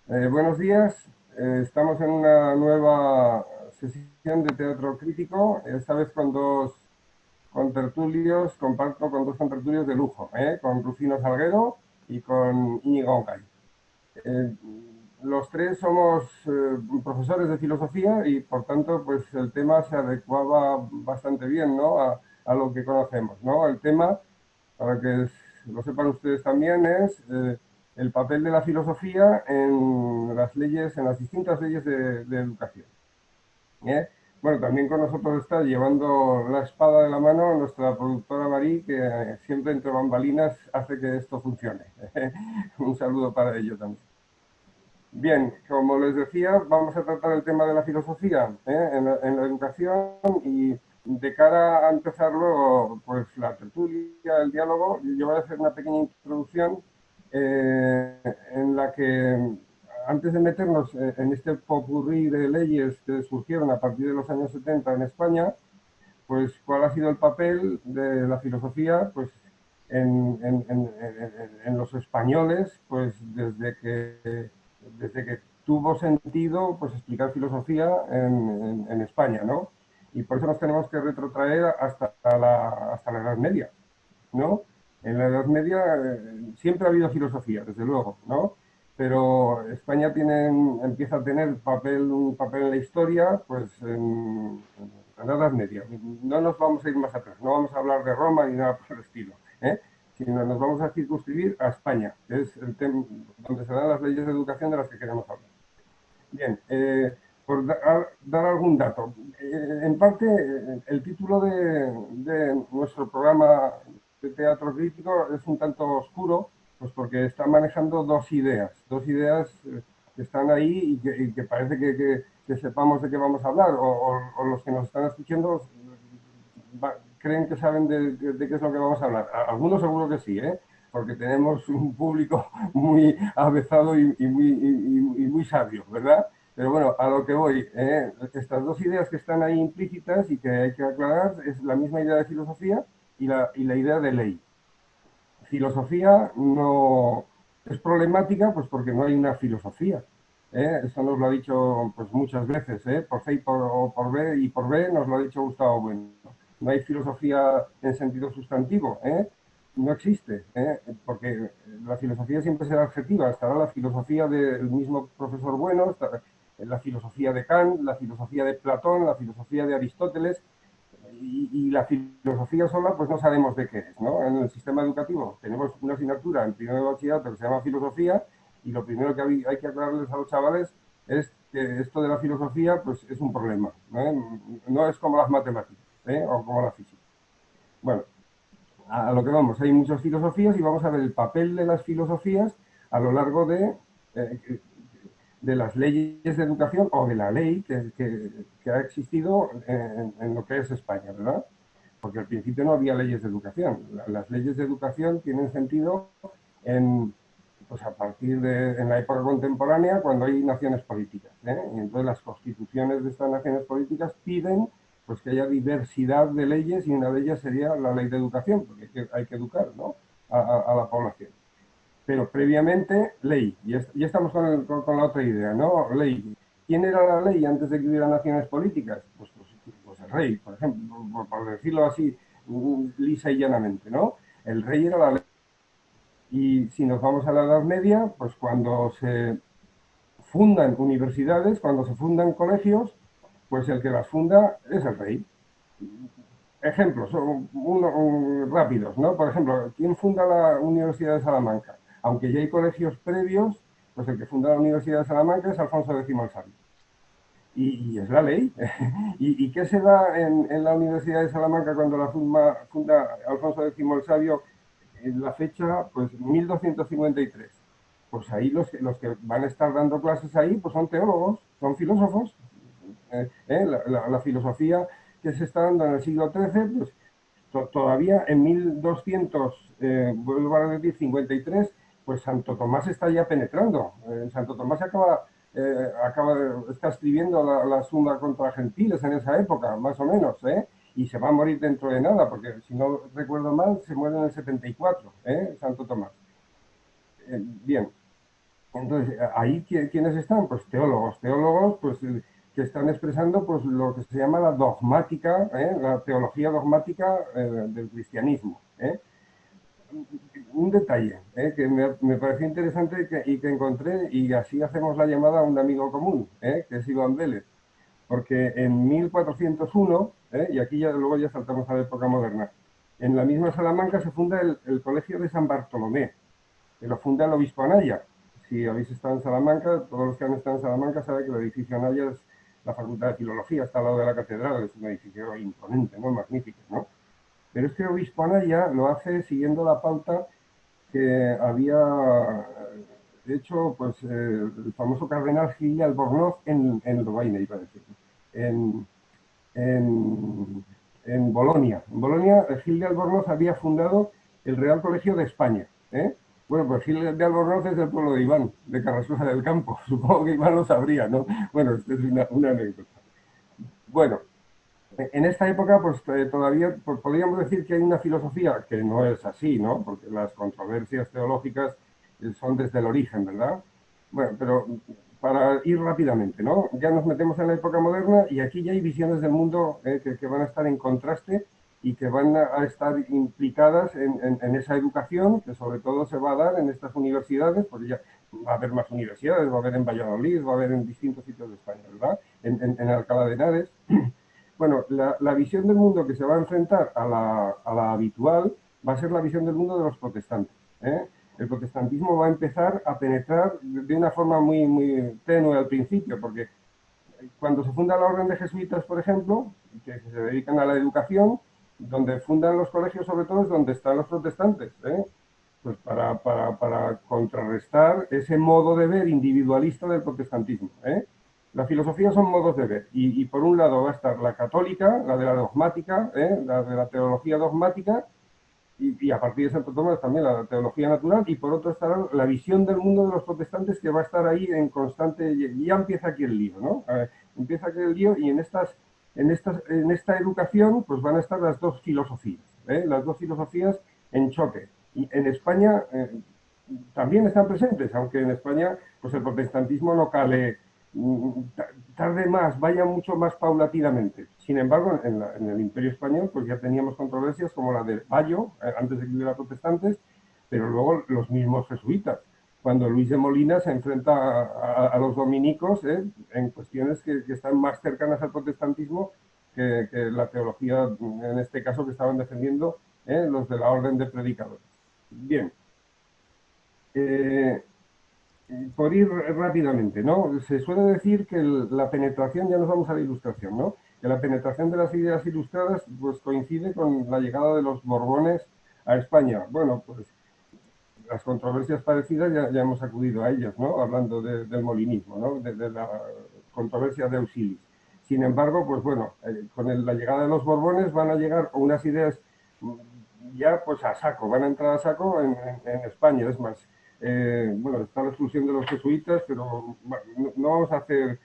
Buenos días. Estamos en una nueva sesión de teatro crítico, esta vez con dos contertulios, comparto con dos contertulios de lujo, con Rufino Salguero y con Íñigo Oncay. Eh, los tres somos profesores de filosofía y por tanto pues el tema se adecuaba bastante bien, ¿no? a lo que conocemos, ¿no? El tema, para que lo sepan ustedes también, es el papel de la filosofía en las leyes, en las distintas leyes de educación. ¿Eh? Bueno, también con nosotros está llevando la espada de la mano nuestra productora Marí, que siempre entre bambalinas hace que esto funcione. Un saludo para ello también. Bien, como les decía, vamos a tratar el tema de la filosofía en la educación y de cara a empezar luego pues, la tertulia, el diálogo, yo voy a hacer una pequeña introducción en la que, antes de meternos en este popurrí de leyes que surgieron a partir de los años 70 en España, pues cuál ha sido el papel de la filosofía pues, en los españoles pues desde que tuvo sentido pues explicar filosofía en España, ¿no? Y por eso nos tenemos que retrotraer hasta la Edad Media, ¿no? En la Edad Media siempre ha habido filosofía, desde luego, ¿no? Pero España empieza a tener un papel en la historia, pues en la Edad Media. No nos vamos a ir más atrás, no vamos a hablar de Roma ni nada por el estilo, ¿eh? Sino nos vamos a circunscribir a España, que es el tema donde se dan las leyes de educación de las que queremos hablar. Bien, por dar algún dato. En parte, el título de nuestro programa de teatro crítico es un tanto oscuro, pues porque está manejando dos ideas que están ahí y que parece que sepamos de qué vamos a hablar, o los que nos están escuchando creen que saben de qué es lo que vamos a hablar. Algunos seguro que sí, ¿eh? Porque tenemos un público muy avezado y muy sabio, ¿verdad? Pero bueno, a lo que voy, estas dos ideas que están ahí implícitas y que hay que aclarar es la misma idea de filosofía y la idea de ley. Filosofía no es problemática pues porque no hay una filosofía. Eso nos lo ha dicho pues muchas veces, por C y por B, y por B nos lo ha dicho Gustavo Bueno. No hay filosofía en sentido sustantivo, no existe, porque la filosofía siempre será adjetiva. Estará la filosofía del mismo profesor Bueno, la filosofía de Kant, la filosofía de Platón, la filosofía de Aristóteles, y la filosofía sola, pues no sabemos de qué es, ¿no? En el sistema educativo tenemos una asignatura en primero de bachillerato que se llama filosofía, y lo primero que hay que aclararles a los chavales es que esto de la filosofía, pues es un problema, ¿no? No es como las matemáticas, o como la física. Bueno, a lo que vamos, hay muchas filosofías y vamos a ver el papel de las filosofías a lo largo eh, de las leyes de educación o de la ley que ha existido en lo que es España, ¿verdad? Porque al principio no había leyes de educación. Las leyes de educación tienen sentido en, pues a partir en la época contemporánea, cuando hay naciones políticas, ¿eh? Y entonces las constituciones de estas naciones políticas piden pues que haya diversidad de leyes, y una de ellas sería la ley de educación, porque hay que educar, ¿no? a la población. Pero previamente, ley. Ya estamos con la otra idea, ¿no? Ley. ¿Quién era la ley antes de que hubiera naciones políticas? Pues el rey, por ejemplo, por decirlo así, lisa y llanamente, ¿no? El rey era la ley. Y si nos vamos a la Edad Media, pues cuando se fundan universidades, cuando se fundan colegios, pues el que las funda es el rey. Ejemplos rápidos, ¿no? Por ejemplo, ¿quién funda la Universidad de Salamanca? Aunque ya hay colegios previos, pues el que funda la Universidad de Salamanca es Alfonso X el Sabio. Y es la ley. ¿Y qué se da en la Universidad de Salamanca cuando la funda Alfonso X el Sabio? En la fecha, pues 1253. Pues ahí los que van a estar dando clases ahí, pues son teólogos, son filósofos. La filosofía que se está dando en el siglo XIII, pues todavía en 1200, vuelvo a decir, 53, pues Santo Tomás está ya penetrando. Santo Tomás está escribiendo la Suma contra Gentiles en esa época, más o menos, y se va a morir dentro de nada, porque si no recuerdo mal, se muere en el 74, Santo Tomás. Bien, Entonces, ahí, ¿quiénes están? Pues teólogos, pues, que están expresando pues, lo que se llama la dogmática, la teología dogmática del cristianismo. Un detalle que me pareció interesante y que encontré, y así hacemos la llamada a un amigo común, que es Iván Vélez, porque en 1401, y aquí ya luego ya saltamos a la época moderna, en la misma Salamanca se funda el Colegio de San Bartolomé, que lo funda el obispo Anaya. Si habéis estado en Salamanca, todos los que han estado en Salamanca saben que el edificio Anaya es la Facultad de Filología, está al lado de la catedral, es un edificio imponente, ¿no? Magnífico, ¿no? Pero este obispo Anaya lo hace siguiendo la pauta que había hecho pues, el famoso cardenal Gil de Albornoz en Lovaina, iba a decir, en, en, en Bolonia. En Bolonia, Gil de Albornoz había fundado el Real Colegio de España. Bueno, pues Gil de Albornoz es del pueblo de Iván, de Carrascosa del Campo. Supongo que Iván lo sabría, ¿no? Bueno, esta es una anécdota. Bueno, en esta época, pues todavía pues, podríamos decir que hay una filosofía que no es así, ¿no? Porque las controversias teológicas son desde el origen, ¿verdad? Bueno, pero para ir rápidamente, ¿no? Ya nos metemos en la época moderna y aquí ya hay visiones del mundo que van a estar en contraste y que van a estar implicadas en esa educación que sobre todo se va a dar en estas universidades, porque ya va a haber más universidades, va a haber en Valladolid, va a haber en distintos sitios de España, ¿verdad? En Alcalá de Henares. Bueno, la visión del mundo que se va a enfrentar a la habitual va a ser la visión del mundo de los protestantes. El protestantismo va a empezar a penetrar de una forma muy, muy tenue al principio, porque cuando se funda la orden de jesuitas, por ejemplo, que se dedican a la educación, donde fundan los colegios sobre todo es donde están los protestantes, pues para contrarrestar ese modo de ver individualista del protestantismo. La filosofía son modos de ver, y por un lado va a estar la católica, la de la dogmática, la de la teología dogmática, y a partir de Santo Tomás también la teología natural, y por otro estará la visión del mundo de los protestantes que va a estar ahí en constante, y ya empieza aquí el lío, ¿no? Empieza aquí el lío y en esta educación pues van a estar las dos filosofías en choque. Y en España también están presentes, aunque en España pues el protestantismo no cale, tarde más, vaya mucho más paulatinamente. Sin embargo, en el Imperio Español pues ya teníamos controversias como la de Bayo, antes de que hubiera protestantes, pero luego los mismos jesuitas, cuando Luis de Molina se enfrenta a los dominicos en cuestiones que están más cercanas al protestantismo que la teología, en este caso, que estaban defendiendo los de la orden de predicadores. Bien, eh, por ir rápidamente, ¿no? Se suele decir que la penetración, ya nos vamos a la ilustración, ¿no? Que la penetración de las ideas ilustradas pues coincide con la llegada de los Borbones a España. Bueno, pues las controversias parecidas ya hemos acudido a ellas, ¿no? Hablando del molinismo, ¿no? De la controversia de Auxilis. Sin embargo, pues bueno, con la llegada de los Borbones van a llegar unas ideas ya pues a saco, van a entrar a saco en España. Es más, bueno, está la exclusión de los jesuitas, pero no vamos a hacer,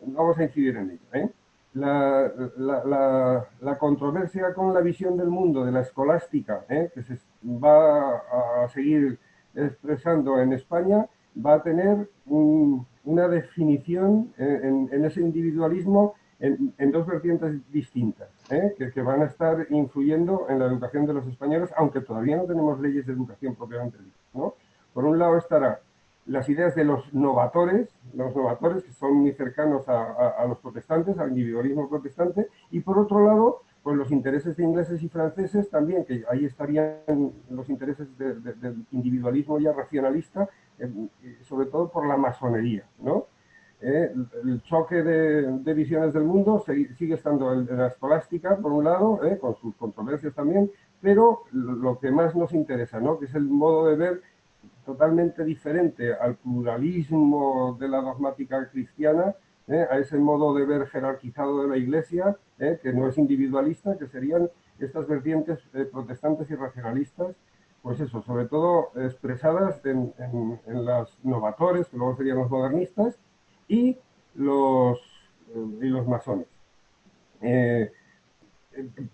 no vamos a incidir en ello. La controversia con la visión del mundo de la escolástica, que se va a seguir expresando en España, va a tener una definición en ese individualismo en dos vertientes distintas, que van a estar influyendo en la educación de los españoles, aunque todavía no tenemos leyes de educación propiamente dichas, ¿no? Por un lado estará las ideas de los novatores que son muy cercanos a los protestantes, al individualismo protestante, y por otro lado, pues los intereses de ingleses y franceses también, que ahí estarían los intereses del individualismo ya racionalista, sobre todo por la masonería, ¿no? El choque de visiones del mundo sigue estando en la escolástica, por un lado, con sus controversias también, pero lo que más nos interesa, ¿no? Que es el modo de ver totalmente diferente al pluralismo de la dogmática cristiana, a ese modo de ver jerarquizado de la Iglesia, que no es individualista, que serían estas vertientes protestantes y racionalistas, pues eso, sobre todo expresadas en los novatores, que luego serían los modernistas, y los, y los masones. Eh,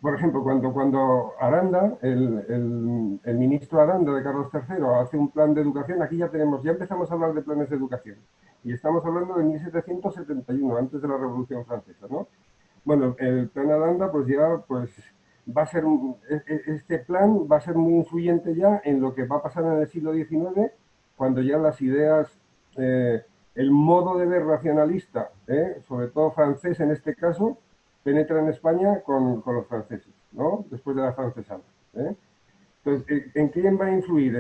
por ejemplo, cuando Aranda, el ministro Aranda de Carlos III hace un plan de educación, aquí ya empezamos a hablar de planes de educación. Y estamos hablando de 1771, antes de la Revolución Francesa, ¿no? Bueno, el plan Aranda, pues ya, pues va a ser, este plan va a ser muy influyente ya en lo que va a pasar en el siglo XIX, cuando ya las ideas, eh, el modo de ver racionalista, sobre todo francés en este caso, penetra en España con los franceses, ¿no? Después de la francesada. ¿Eh? Entonces, ¿en quién va a influir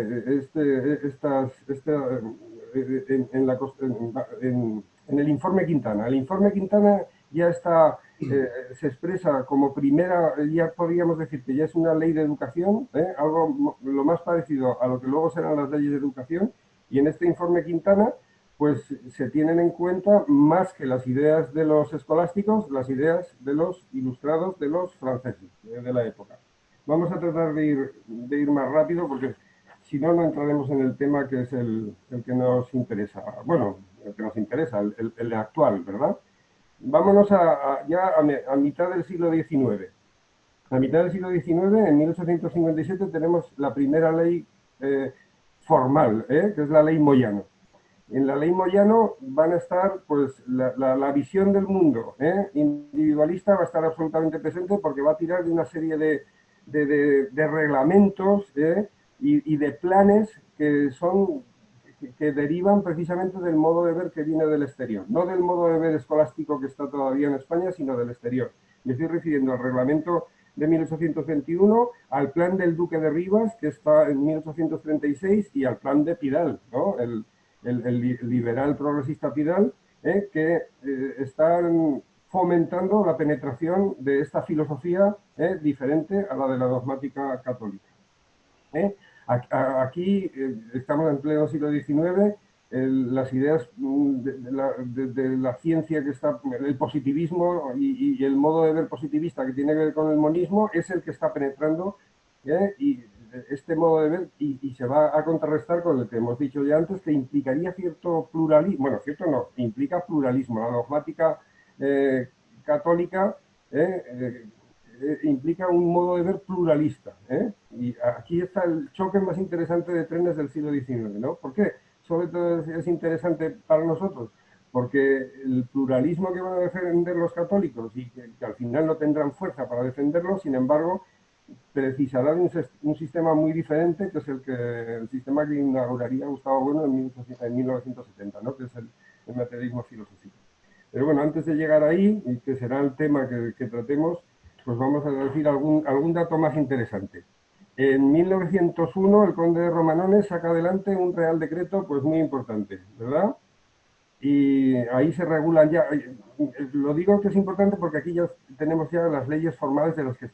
en el informe Quintana? El informe Quintana ya está, se expresa como primera, ya podríamos decir que ya es una ley de educación, algo lo más parecido a lo que luego serán las leyes de educación, y en este informe Quintana pues se tienen en cuenta más que las ideas de los escolásticos, las ideas de los ilustrados, de los franceses de la época. Vamos a tratar de ir más rápido porque si no, no entraremos en el tema que es el que nos interesa. Bueno, el que nos interesa, el actual, ¿verdad? Vámonos ya a mitad del siglo XIX. A mitad del siglo XIX, en 1857, tenemos la primera ley formal, que es la ley Moyano. En la ley Moyano van a estar, pues, la visión del mundo individualista va a estar absolutamente presente porque va a tirar de una serie de reglamentos y de planes que son que derivan precisamente del modo de ver que viene del exterior, no del modo de ver escolástico que está todavía en España, sino del exterior. Me estoy refiriendo al reglamento de 1821, al plan del Duque de Rivas, que está en 1836, y al plan de Pidal, ¿no? El liberal progresista Pidal, que están fomentando la penetración de esta filosofía diferente a la de la dogmática católica. Aquí estamos en pleno siglo XIX, las ideas de la ciencia que está, el positivismo y el modo de ver positivista que tiene que ver con el monismo es el que está penetrando y este modo de ver y se va a contrarrestar con el que hemos dicho ya antes, que implicaría cierto pluralismo, bueno, cierto no, implica pluralismo. La dogmática católica implica un modo de ver pluralista. Y aquí está el choque más interesante de trenes del siglo XIX, ¿no? ¿Por qué? Sobre todo es interesante para nosotros, porque el pluralismo que van a defender los católicos y que al final no tendrán fuerza para defenderlo, sin embargo, precisará de un sistema muy diferente, que es el sistema que inauguraría Gustavo Bueno en 1970, ¿no? Que es el materialismo filosófico. Pero bueno, antes de llegar ahí, y que será el tema que tratemos, pues vamos a decir algún dato más interesante. En 1901 el conde de Romanones saca adelante un real decreto pues muy importante, ¿verdad? Y ahí se regulan ya, lo digo que es importante porque aquí ya tenemos ya las leyes formales de las que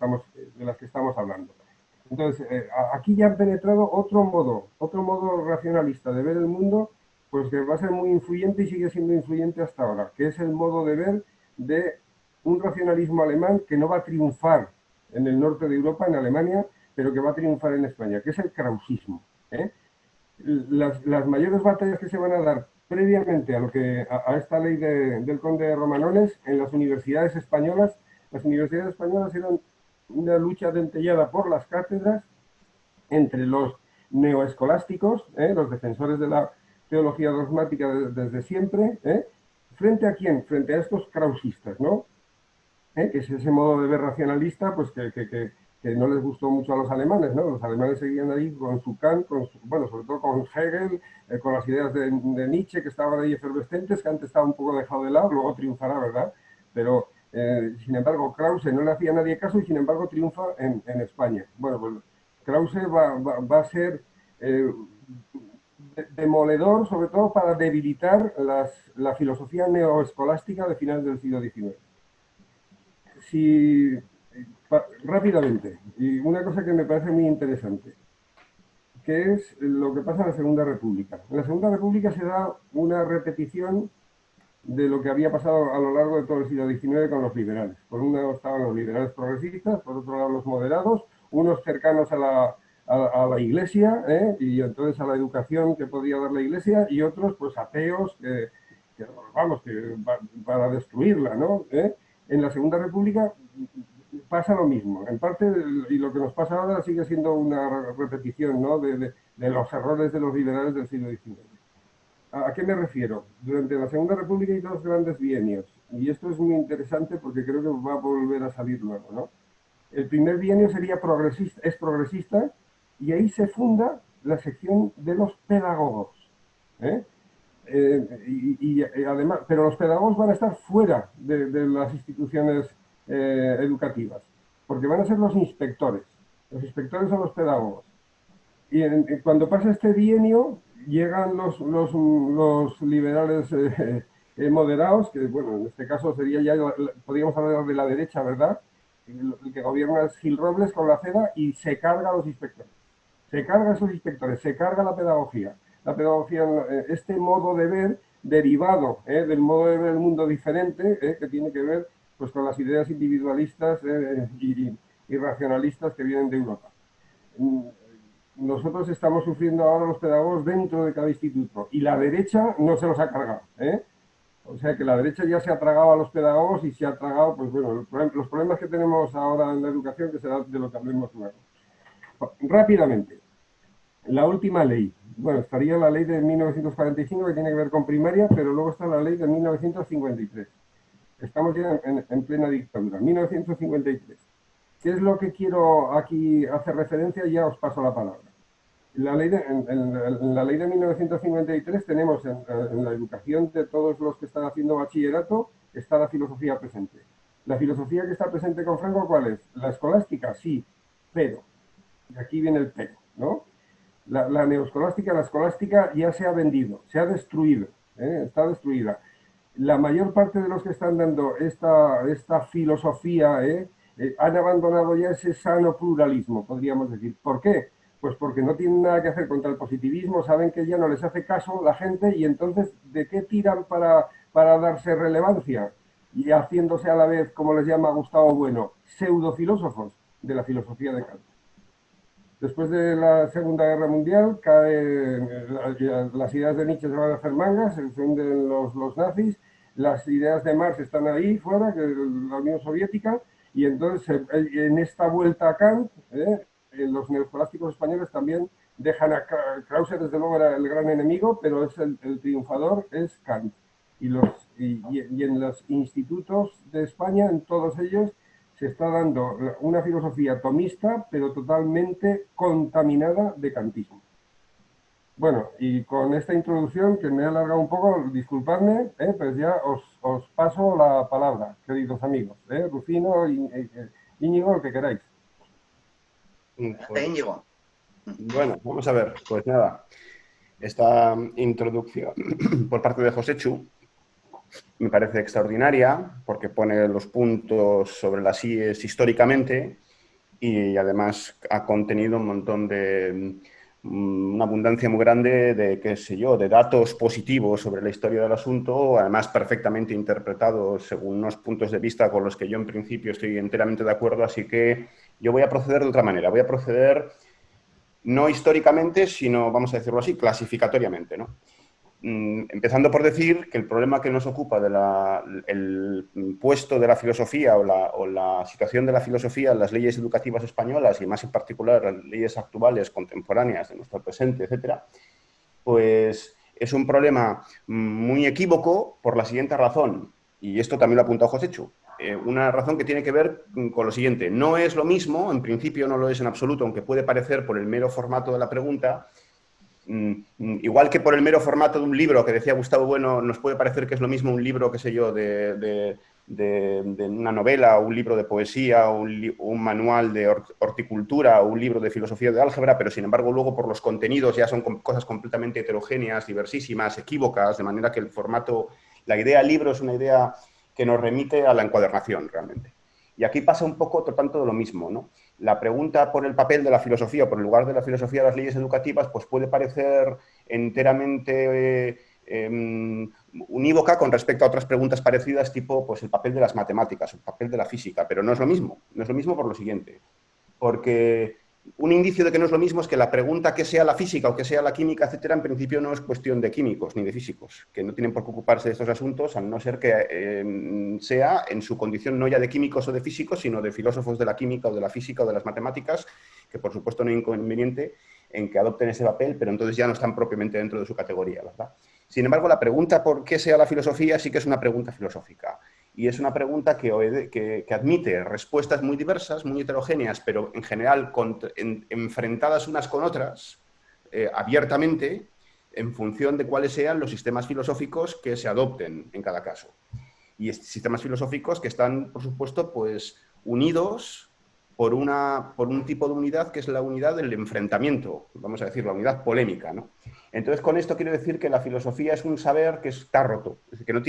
estamos hablando. Entonces, aquí ya han penetrado otro modo racionalista de ver el mundo, pues que va a ser muy influyente y sigue siendo influyente hasta ahora, que es el modo de ver de un racionalismo alemán que no va a triunfar en el norte de Europa, en Alemania, pero que va a triunfar en España, que es el krausismo. Las mayores batallas que se van a dar previamente a esta ley del conde de Romanones en las universidades españolas eran una lucha dentellada por las cátedras entre los neoescolásticos, los defensores de la teología dogmática desde siempre, ¿frente a quién? Frente a estos krausistas, ¿no? Que es ese modo de ver racionalista, pues que no les gustó mucho a los alemanes, ¿no? Los alemanes seguían ahí con su Kant, bueno, sobre todo con Hegel, con las ideas de Nietzsche, que estaban ahí efervescentes. Kant estaba un poco dejado de lado, luego triunfará, ¿verdad? Pero, sin embargo, Krause no le hacía a nadie caso y, sin embargo, triunfa en España. Bueno, pues Krause va a ser demoledor, sobre todo para debilitar la filosofía neoescolástica de finales del siglo XIX. Si rápidamente, y una cosa que me parece muy interesante, que es lo que pasa en la Segunda República. En la Segunda República se da una repetición de lo que había pasado a lo largo de todo el siglo XIX con los liberales. Por un lado estaban los liberales progresistas, por otro lado los moderados, unos cercanos a la Iglesia, y entonces a la educación que podía dar la Iglesia, y otros pues ateos vamos, para destruirla, ¿no? En la Segunda República pasa lo mismo. En parte, y lo que nos pasa ahora sigue siendo una repetición, ¿no?, de los errores de los liberales del siglo XIX. ¿A qué me refiero? Durante la Segunda República hay dos grandes bienios, y esto es muy interesante porque creo que va a volver a salir luego, ¿no? El primer bienio sería progresista, es progresista, y ahí se funda la sección de los pedagogos. ¿Eh? Además, pero los pedagogos van a estar fuera de las instituciones educativas, porque van a ser los inspectores. Los inspectores son los pedagogos. Cuando pasa este bienio, llegan los liberales moderados, que bueno, en este caso sería ya, podríamos hablar de la derecha, ¿verdad? El que gobierna es Gil Robles con la CEDA y se carga a los inspectores. Se carga a esos inspectores, se carga la pedagogía. La pedagogía, este modo de ver derivado del modo de ver el mundo diferente, que tiene que ver pues, con las ideas individualistas y racionalistas que vienen de Europa. Nosotros estamos sufriendo ahora los pedagogos dentro de cada instituto y la derecha no se los ha cargado. O sea que la derecha ya se ha tragado a los pedagogos y se ha tragado, pues bueno, los problemas que tenemos ahora en la educación, que será de lo que hablemos luego. Rápidamente, la última ley. Bueno, estaría la ley de 1945 que tiene que ver con primaria, pero luego está la ley de 1953. Estamos ya en plena dictadura. 1953. ¿Qué es lo que quiero aquí hacer referencia? Ya os paso la palabra. En la ley de 1953 tenemos en la educación de todos los que están haciendo bachillerato, está la filosofía presente. ¿La filosofía que está presente con Franco cuál es? ¿La escolástica? Sí, pero. Y aquí viene el pero, ¿no? La neoescolástica, la escolástica ya se ha vendido, se ha destruido, está destruida. La mayor parte de los que están dando esta filosofía han abandonado ya ese sano pluralismo, podríamos decir. ¿Por qué? Pues porque no tienen nada que hacer contra el positivismo, saben que ya no les hace caso la gente y entonces, ¿de qué tiran para darse relevancia? Y haciéndose a la vez, como les llama Gustavo Bueno, pseudofilósofos de la filosofía de Kant. Después de la Segunda Guerra Mundial, las ideas de Nietzsche se van a hacer mangas, se hunden los nazis, las ideas de Marx están ahí fuera, que la Unión Soviética, y entonces en esta vuelta a Kant, los neoescolásticos españoles también dejan a Krause, desde luego era el gran enemigo, pero es el triunfador es Kant. Y en los institutos de España, en todos ellos, se está dando una filosofía tomista, pero totalmente contaminada de kantismo. Bueno, y con esta introducción, que me he alargado un poco, disculpadme, pues ya os paso la palabra, queridos amigos. Rufino, Íñigo, lo que queráis. Pues, Íñigo. bueno, vamos a ver, pues nada, esta introducción por parte de Josechu me parece extraordinaria porque pone los puntos sobre las íes históricamente y además ha contenido un montón de una abundancia muy grande de, qué sé yo, de datos positivos sobre la historia del asunto, además perfectamente interpretados según unos puntos de vista con los que yo en principio estoy enteramente de acuerdo, así que yo voy a proceder de otra manera, voy a proceder no históricamente, sino, vamos a decirlo así, clasificatoriamente, ¿no? Empezando por decir que el problema que nos ocupa el puesto de la filosofía o la situación de la filosofía en las leyes educativas españolas y más en particular las leyes actuales, contemporáneas de nuestro presente, etcétera, pues es un problema muy equívoco por la siguiente razón, y esto también lo ha apuntado Joséchu. Una razón que tiene que ver con lo siguiente. No es lo mismo, en principio no lo es en absoluto, aunque puede parecer por el mero formato de la pregunta. Igual que por el mero formato de un libro, que decía Gustavo Bueno, nos puede parecer que es lo mismo un libro, qué sé yo, de una novela, o un libro de poesía, o un manual de horticultura, o un libro de filosofía de álgebra, pero sin embargo luego por los contenidos ya son cosas completamente heterogéneas, diversísimas, equívocas, de manera que el formato, la idea libro es una idea que nos remite a la encuadernación realmente. Y aquí pasa un poco tanto de lo mismo, ¿no? La pregunta por el papel de la filosofía o por el lugar de la filosofía de las leyes educativas pues puede parecer enteramente unívoca con respecto a otras preguntas parecidas, tipo pues, el papel de las matemáticas, el papel de la física, pero no es lo mismo. No es lo mismo por lo siguiente. Porque un indicio de que no es lo mismo es que la pregunta que sea la física o que sea la química, etcétera, en principio no es cuestión de químicos ni de físicos, que no tienen por qué ocuparse de estos asuntos, a no ser que sea en su condición no ya de químicos o de físicos, sino de filósofos de la química o de la física o de las matemáticas, que por supuesto no hay inconveniente en que adopten ese papel, pero entonces ya no están propiamente dentro de su categoría, ¿verdad? Sin embargo, la pregunta por qué sea la filosofía sí que es una pregunta filosófica. Y es una pregunta que admite respuestas muy diversas, muy heterogéneas, pero en general enfrentadas unas con otras, abiertamente, en función de cuáles sean los sistemas filosóficos que se adopten en cada caso. Y sistemas filosóficos que están, por supuesto, pues, unidos por un tipo de unidad que es la unidad del enfrentamiento, vamos a decir, la unidad polémica, ¿no? Entonces, con esto quiero decir que la filosofía es un saber que está roto, es decir, que no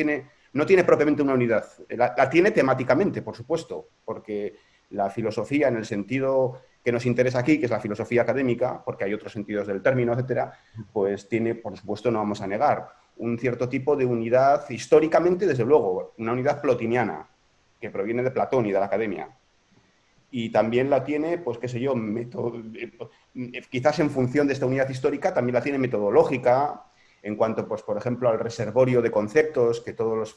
tiene propiamente una unidad. La tiene temáticamente, por supuesto, porque la filosofía, en el sentido que nos interesa aquí, que es la filosofía académica, porque hay otros sentidos del término, etcétera, pues tiene, por supuesto, no vamos a negar, un cierto tipo de unidad, históricamente, desde luego, una unidad plotiniana, que proviene de Platón y de la academia. Y también la tiene, pues qué sé yo, quizás en función de esta unidad histórica, también la tiene metodológica, en cuanto, pues, por ejemplo, al reservorio de conceptos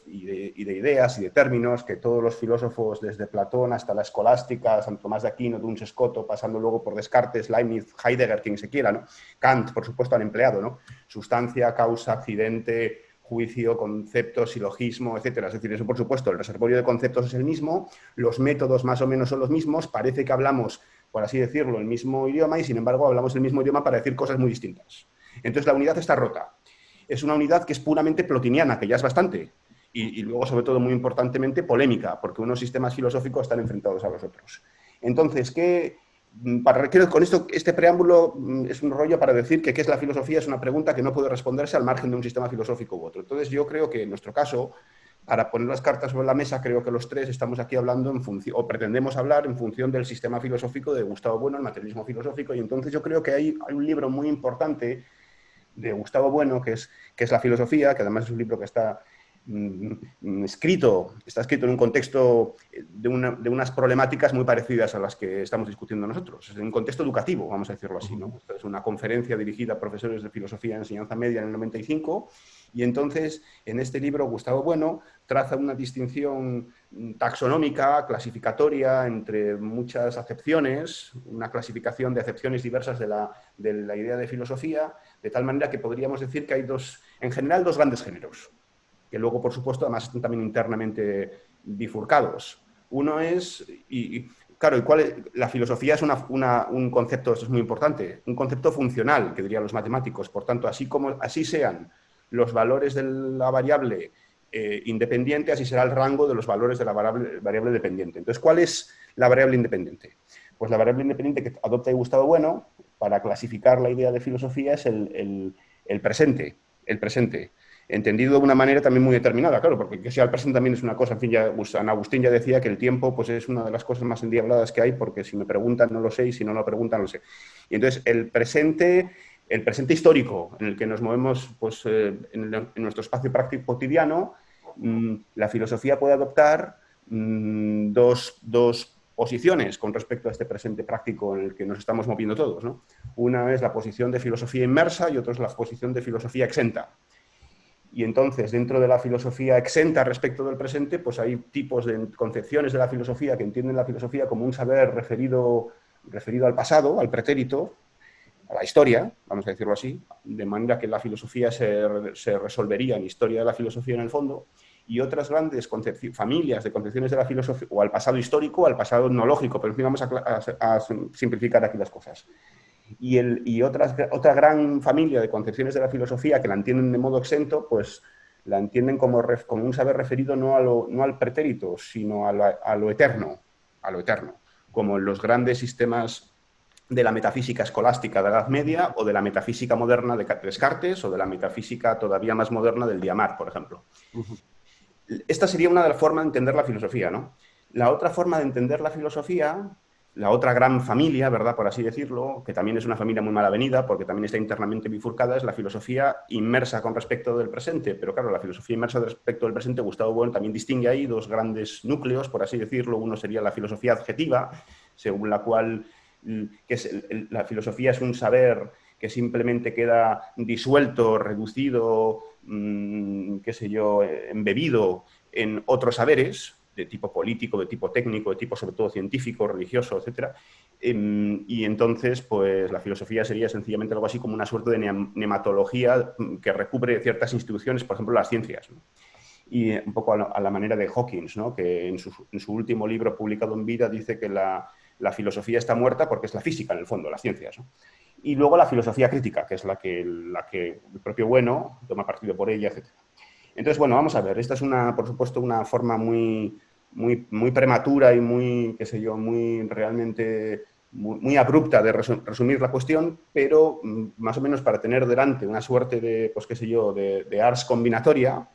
y de ideas y de términos que todos los filósofos, desde Platón hasta la escolástica, San Tomás de Aquino, Duns Scoto, pasando luego por Descartes, Leibniz, Heidegger, quien se quiera, ¿no? Kant, por supuesto, han empleado, ¿no? Sustancia, causa, accidente, juicio, concepto, silogismo, etcétera. Es decir, eso, por supuesto, el reservorio de conceptos es el mismo, los métodos más o menos son los mismos, parece que hablamos, por así decirlo, el mismo idioma y, sin embargo, hablamos el mismo idioma para decir cosas muy distintas. Entonces, la unidad está rota. Es una unidad que es puramente plotiniana, que ya es bastante, y luego, sobre todo, muy importantemente, polémica, porque unos sistemas filosóficos están enfrentados a los otros. Entonces, creo que con esto, este preámbulo es un rollo para decir que qué es la filosofía es una pregunta que no puede responderse al margen de un sistema filosófico u otro. Entonces, yo creo que en nuestro caso, para poner las cartas sobre la mesa, creo que los tres estamos aquí hablando o pretendemos hablar en función del sistema filosófico de Gustavo Bueno, el materialismo filosófico, y entonces yo creo que hay un libro muy importante de Gustavo Bueno, que es La filosofía, que además es un libro que está está escrito en un contexto de unas problemáticas muy parecidas a las que estamos discutiendo nosotros. Es un contexto educativo, vamos a decirlo así, ¿no? Esta es una conferencia dirigida a profesores de filosofía y enseñanza media en el 95, y entonces en este libro Gustavo Bueno traza una distinción taxonómica, clasificatoria entre muchas acepciones, una clasificación de acepciones diversas de la idea de filosofía, de tal manera que podríamos decir que hay en general, dos grandes géneros, que luego, por supuesto, además están también internamente bifurcados. Uno es, claro, la filosofía es un concepto, esto es muy importante, un concepto funcional, que dirían los matemáticos. Por tanto, así sean los valores de la variable independiente, así será el rango de los valores de la variable dependiente. Entonces, ¿cuál es la variable independiente? Pues la variable independiente que adopta Gustavo Bueno para clasificar la idea de filosofía es el presente. El presente, entendido de una manera también muy determinada, claro, porque que sea el presente también es una cosa, en fin, San Agustín ya decía que el tiempo, pues, es una de las cosas más endiabladas que hay, porque si me preguntan no lo sé y si no lo preguntan no lo sé. Y entonces el presente histórico en el que nos movemos, pues, en nuestro espacio práctico cotidiano, la filosofía puede adoptar dos posiciones con respecto a este presente práctico en el que nos estamos moviendo todos, ¿no? Una es la posición de filosofía inmersa y otra es la posición de filosofía exenta. Y entonces, dentro de la filosofía exenta respecto del presente, pues hay tipos de concepciones de la filosofía que entienden la filosofía como un saber referido al pasado, al pretérito, a la historia, vamos a decirlo así, de manera que la filosofía se resolvería en historia de la filosofía en el fondo, y otras grandes familias de concepciones de la filosofía, o al pasado histórico, o al pasado etnológico, pero en fin, vamos a simplificar aquí las cosas. Y otra gran familia de concepciones de la filosofía que la entienden de modo exento, pues la entienden como un saber referido no al pretérito, sino a lo eterno, como en los grandes sistemas de la metafísica escolástica de la Edad Media o de la metafísica moderna de Descartes o de la metafísica todavía más moderna del Diamart, por ejemplo. Esta sería una de las formas de entender la filosofía, ¿no? La otra forma de entender la filosofía, la otra gran familia, ¿verdad?, por así decirlo, que también es una familia muy mal avenida porque también está internamente bifurcada, es la filosofía inmersa con respecto del presente. Pero claro, la filosofía inmersa respecto del presente, Gustavo Bueno también distingue ahí dos grandes núcleos, por así decirlo. Uno sería la filosofía adjetiva, según la cual que la filosofía es un saber que simplemente queda disuelto, reducido, qué sé yo, embebido en otros saberes, de tipo político, de tipo técnico, de tipo sobre todo científico, religioso, etcétera. Y entonces, pues la filosofía sería sencillamente algo así como una suerte de nematología que recubre ciertas instituciones, por ejemplo, las ciencias, ¿no? Y un poco a la manera de Hawkins, ¿no? Que en su último libro publicado en vida dice que la filosofía está muerta porque es la física, en el fondo, las ciencias, ¿no? Y luego la filosofía crítica, que es la que el propio Bueno toma partido por ella, etc. Entonces, bueno, vamos a ver. Esta es, por supuesto, una forma muy prematura y muy, qué sé yo, muy realmente muy abrupta de resumir la cuestión, pero más o menos para tener delante una suerte de, pues qué sé yo, de ars combinatoria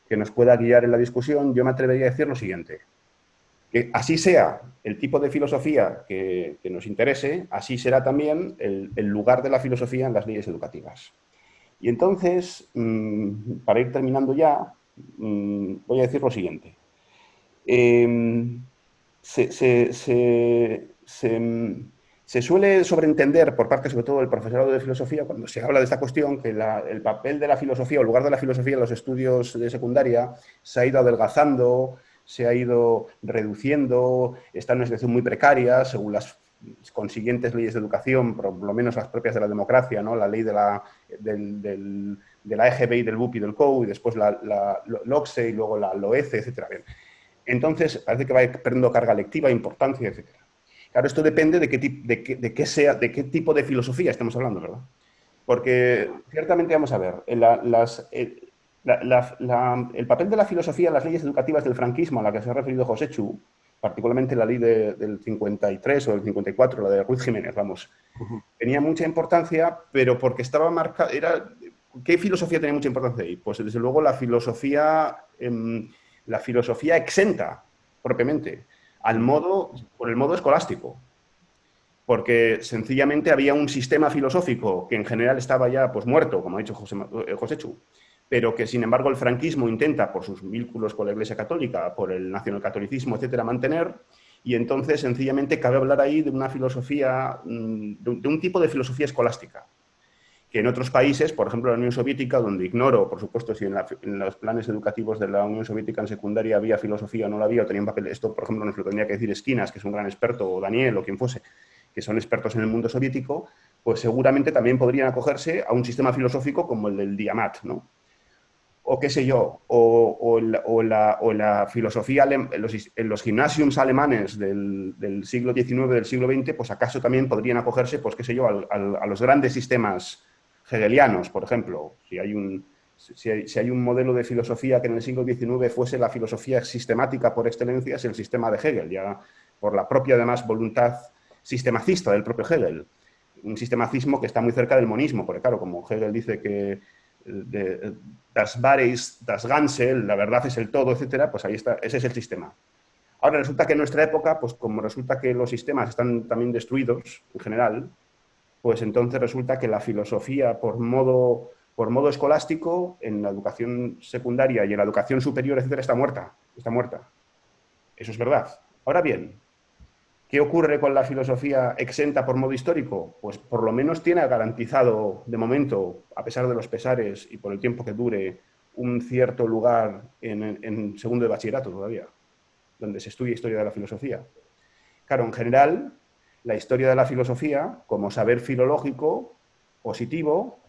que nos pueda guiar en la discusión, yo me atrevería a decir lo siguiente: que así sea el tipo de filosofía que nos interese, así será también el lugar de la filosofía en las leyes educativas. Y entonces, para ir terminando ya, voy a decir lo siguiente. Se, se, se, se, se suele sobreentender por parte sobre todo del profesorado de filosofía, cuando se habla de esta cuestión, que el papel de la filosofía o el lugar de la filosofía en los estudios de secundaria se ha ido adelgazando, se ha ido reduciendo, está en una situación muy precaria según las consiguientes leyes de educación, por lo menos las propias de la democracia, ¿no? La ley de la EGB y del BUP y del COU, y después la LOCSE y luego la LOECE, etc. Bien. Entonces, parece que va perdiendo carga lectiva, importancia, etc. Claro, esto depende de qué tipo de filosofía estamos hablando, ¿verdad? Porque ciertamente, vamos a ver, el papel de la filosofía en las leyes educativas del franquismo a la que se ha referido José Chu, particularmente la ley del 53 o del 54, la de Ruiz Jiménez, vamos, tenía mucha importancia, pero porque estaba marcada. ¿Qué filosofía tenía mucha importancia ahí? Pues desde luego la filosofía exenta, propiamente, por el modo escolástico, porque sencillamente había un sistema filosófico que en general estaba ya pues, muerto, como ha dicho José Chu, pero que sin embargo el franquismo intenta, por sus vínculos con la Iglesia Católica, por el nacionalcatolicismo, etcétera, mantener, y entonces sencillamente cabe hablar ahí de una filosofía, de un tipo de filosofía escolástica, que en otros países, por ejemplo la Unión Soviética, donde ignoro, por supuesto, si en los planes educativos de la Unión Soviética en secundaria había filosofía o no la había, o tenía un papel, esto por ejemplo nos lo tendría que decir Esquinas, que es un gran experto, o Daniel, o quien fuese, que son expertos en el mundo soviético, pues seguramente también podrían acogerse a un sistema filosófico como el del Diamat, ¿no? O qué sé yo, o la filosofía en los gimnasiums alemanes del siglo XIX, del siglo XX, pues acaso también podrían acogerse, pues qué sé yo, a los grandes sistemas hegelianos, por ejemplo. Si hay un modelo de filosofía que en el siglo XIX fuese la filosofía sistemática por excelencia, es el sistema de Hegel, ya por la propia, además, voluntad sistemacista del propio Hegel. Un sistemacismo que está muy cerca del monismo, porque claro, como Hegel dice que das Bares, das Ganze, la verdad es el todo, etcétera, pues ahí está, ese es el sistema. Ahora resulta que en nuestra época, pues como resulta que los sistemas están también destruidos en general, pues entonces resulta que la filosofía por modo escolástico en la educación secundaria y en la educación superior, etcétera, está muerta, está muerta. Eso es verdad. Ahora bien, ¿qué ocurre con la filosofía exenta por modo histórico? Pues por lo menos tiene garantizado, de momento, a pesar de los pesares y por el tiempo que dure, un cierto lugar en segundo de bachillerato todavía, donde se estudia historia de la filosofía. Claro, en general, la historia de la filosofía, como saber filológico positivo,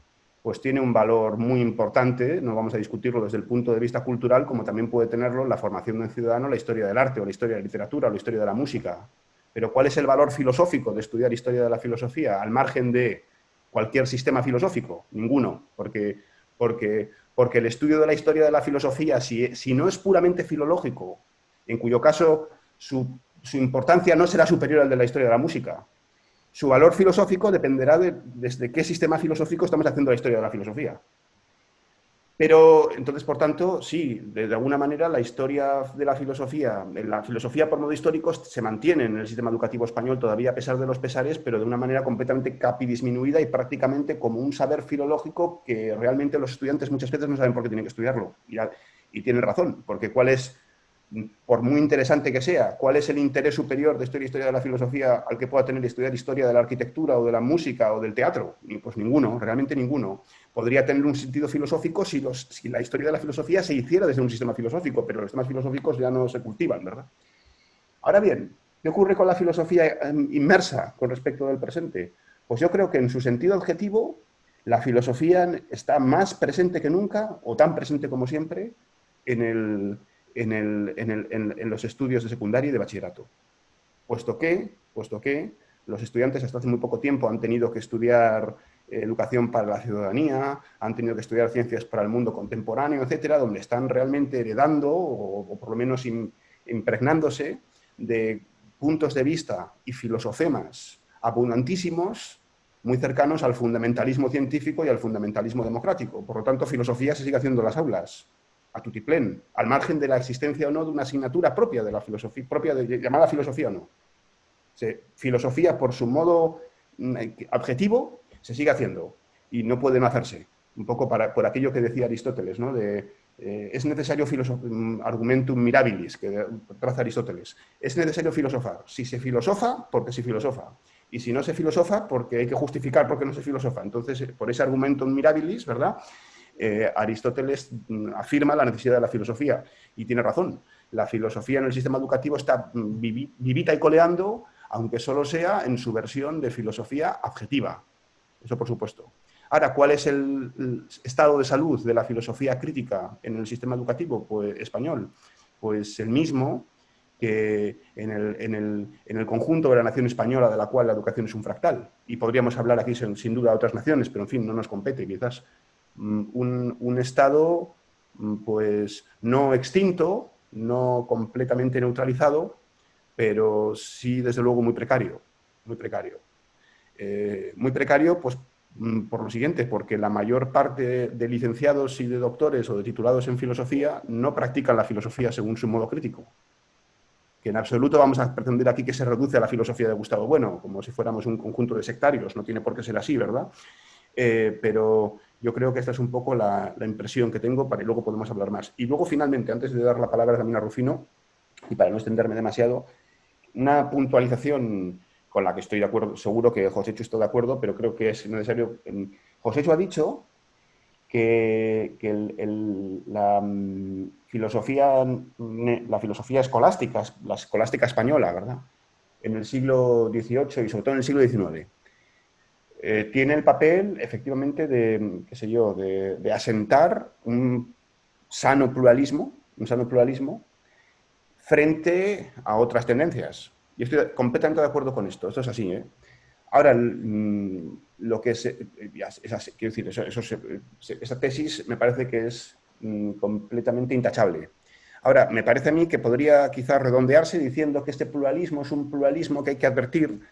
pues tiene un valor muy importante, no vamos a discutirlo desde el punto de vista cultural, como también puede tenerlo la formación de un ciudadano, la historia del arte, o la historia de la literatura, o la historia de la música. Pero ¿cuál es el valor filosófico de estudiar historia de la filosofía al margen de cualquier sistema filosófico? Ninguno, porque el estudio de la historia de la filosofía, si no es puramente filológico, en cuyo caso su importancia no será superior al de la historia de la música, su valor filosófico dependerá desde qué sistema filosófico estamos haciendo la historia de la filosofía. Pero, entonces, por tanto, sí, de alguna manera la historia de la filosofía por modo histórico se mantiene en el sistema educativo español todavía a pesar de los pesares, pero de una manera completamente capidisminuida y prácticamente como un saber filológico que realmente los estudiantes muchas veces no saben por qué tienen que estudiarlo. Y tienen razón, porque ¿cuál es por muy interesante que sea, ¿cuál es el interés superior de estudiar historia de la filosofía al que pueda tener estudiar historia de la arquitectura o de la música o del teatro? Pues ninguno, realmente ninguno. Podría tener un sentido filosófico si la historia de la filosofía se hiciera desde un sistema filosófico, pero los sistemas filosóficos ya no se cultivan, ¿verdad? Ahora bien, ¿qué ocurre con la filosofía inmersa con respecto del presente? Pues yo creo que en su sentido objetivo, la filosofía está más presente que nunca, o tan presente como siempre, en los estudios de secundaria y de bachillerato. Puesto que los estudiantes hasta hace muy poco tiempo han tenido que estudiar educación para la ciudadanía, han tenido que estudiar ciencias para el mundo contemporáneo, etcétera, donde están realmente heredando o por lo menos impregnándose de puntos de vista y filosofemas abundantísimos, muy cercanos al fundamentalismo científico y al fundamentalismo democrático. Por lo tanto, filosofía se sigue haciendo en las aulas, a tutiplén, al margen de la existencia o no de una asignatura propia de la filosofía, llamada filosofía o no. Filosofía, por su modo objetivo, se sigue haciendo y no puede no hacerse. Un poco por aquello que decía Aristóteles, ¿no? Es necesario argumentum mirabilis, que traza Aristóteles. Es necesario filosofar. Si se filosofa, porque se filosofa. Y si no se filosofa, porque hay que justificar por qué no se filosofa. Entonces, por ese argumentum mirabilis, ¿verdad? Aristóteles afirma la necesidad de la filosofía. Y tiene razón. La filosofía en el sistema educativo está vivita y coleando, aunque solo sea en su versión de filosofía objetiva. Eso por supuesto. Ahora, ¿cuál es el estado de salud de la filosofía crítica en el sistema educativo español? Pues el mismo que en el conjunto de la nación española, de la cual la educación es un fractal. Y podríamos hablar aquí sin duda de otras naciones, pero en fin, no nos compete quizás. Un estado pues no extinto, no completamente neutralizado, pero sí desde luego muy precario, muy precario. Muy precario, pues por lo siguiente, porque la mayor parte de licenciados y de doctores o de titulados en filosofía no practican la filosofía según su modo crítico. Que en absoluto vamos a pretender aquí que se reduce a la filosofía de Gustavo Bueno, como si fuéramos un conjunto de sectarios, no tiene por qué ser así, ¿verdad? Pero yo creo que esta es un poco la impresión que tengo, y luego podemos hablar más. Y luego, finalmente, antes de dar la palabra también a Rufino, y para no extenderme demasiado, una puntualización con la que estoy de acuerdo, seguro que Joséchu está de acuerdo, pero creo que es necesario. Joséchu ha dicho que la filosofía escolástica, la escolástica española, ¿verdad? En el siglo XVIII y sobre todo en el siglo XIX, tiene el papel, efectivamente, qué sé yo, de asentar un sano pluralismo frente a otras tendencias. Y estoy completamente de acuerdo con esto. Esto es así, ¿eh? Ahora, lo que es así, quiero decir, esa tesis me parece que es completamente intachable. Ahora, me parece a mí que podría quizás redondearse diciendo que este pluralismo es un pluralismo que hay que advertir,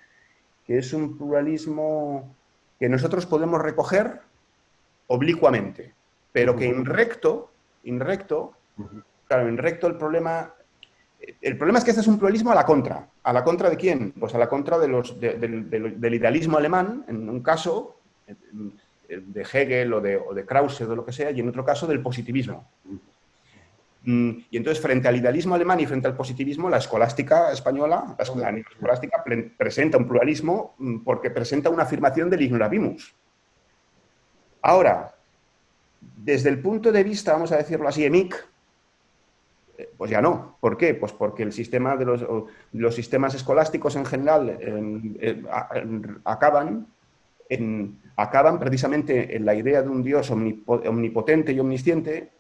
que es un pluralismo que nosotros podemos recoger oblicuamente, pero que in recto, claro, in recto el problema es que este es un pluralismo a la contra. ¿A la contra de quién? Pues a la contra del idealismo alemán, en un caso de Hegel o de Krause o de lo que sea, y en otro caso del positivismo. Y entonces, frente al idealismo alemán y frente al positivismo, la escolástica española, la neoescolástica, presenta un pluralismo porque presenta una afirmación del ignorabimus. Ahora, desde el punto de vista, vamos a decirlo así, EMIC, pues ya no. ¿Por qué? Pues porque el sistema de los sistemas escolásticos en general acaban precisamente en la idea de un Dios omnipotente y omnisciente,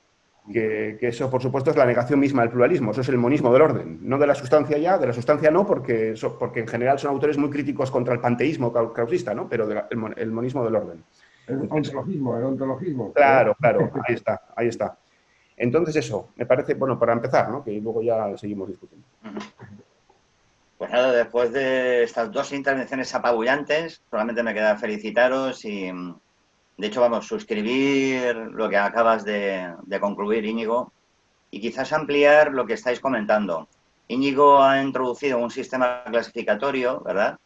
que eso, por supuesto, es la negación misma del pluralismo. Eso es el monismo del orden. No de la sustancia ya, de la sustancia no, porque en general son autores muy críticos contra el panteísmo krausista, ¿no? Pero el monismo del orden. El ontologismo. Claro, ahí está. Entonces eso, me parece, bueno, para empezar, ¿no? Que luego ya seguimos discutiendo. Pues nada, después de estas dos intervenciones apabullantes, solamente me queda felicitaros y, de hecho, vamos, suscribir lo que acabas de concluir, Íñigo, y quizás ampliar lo que estáis comentando. Íñigo ha introducido un sistema clasificatorio, ¿verdad?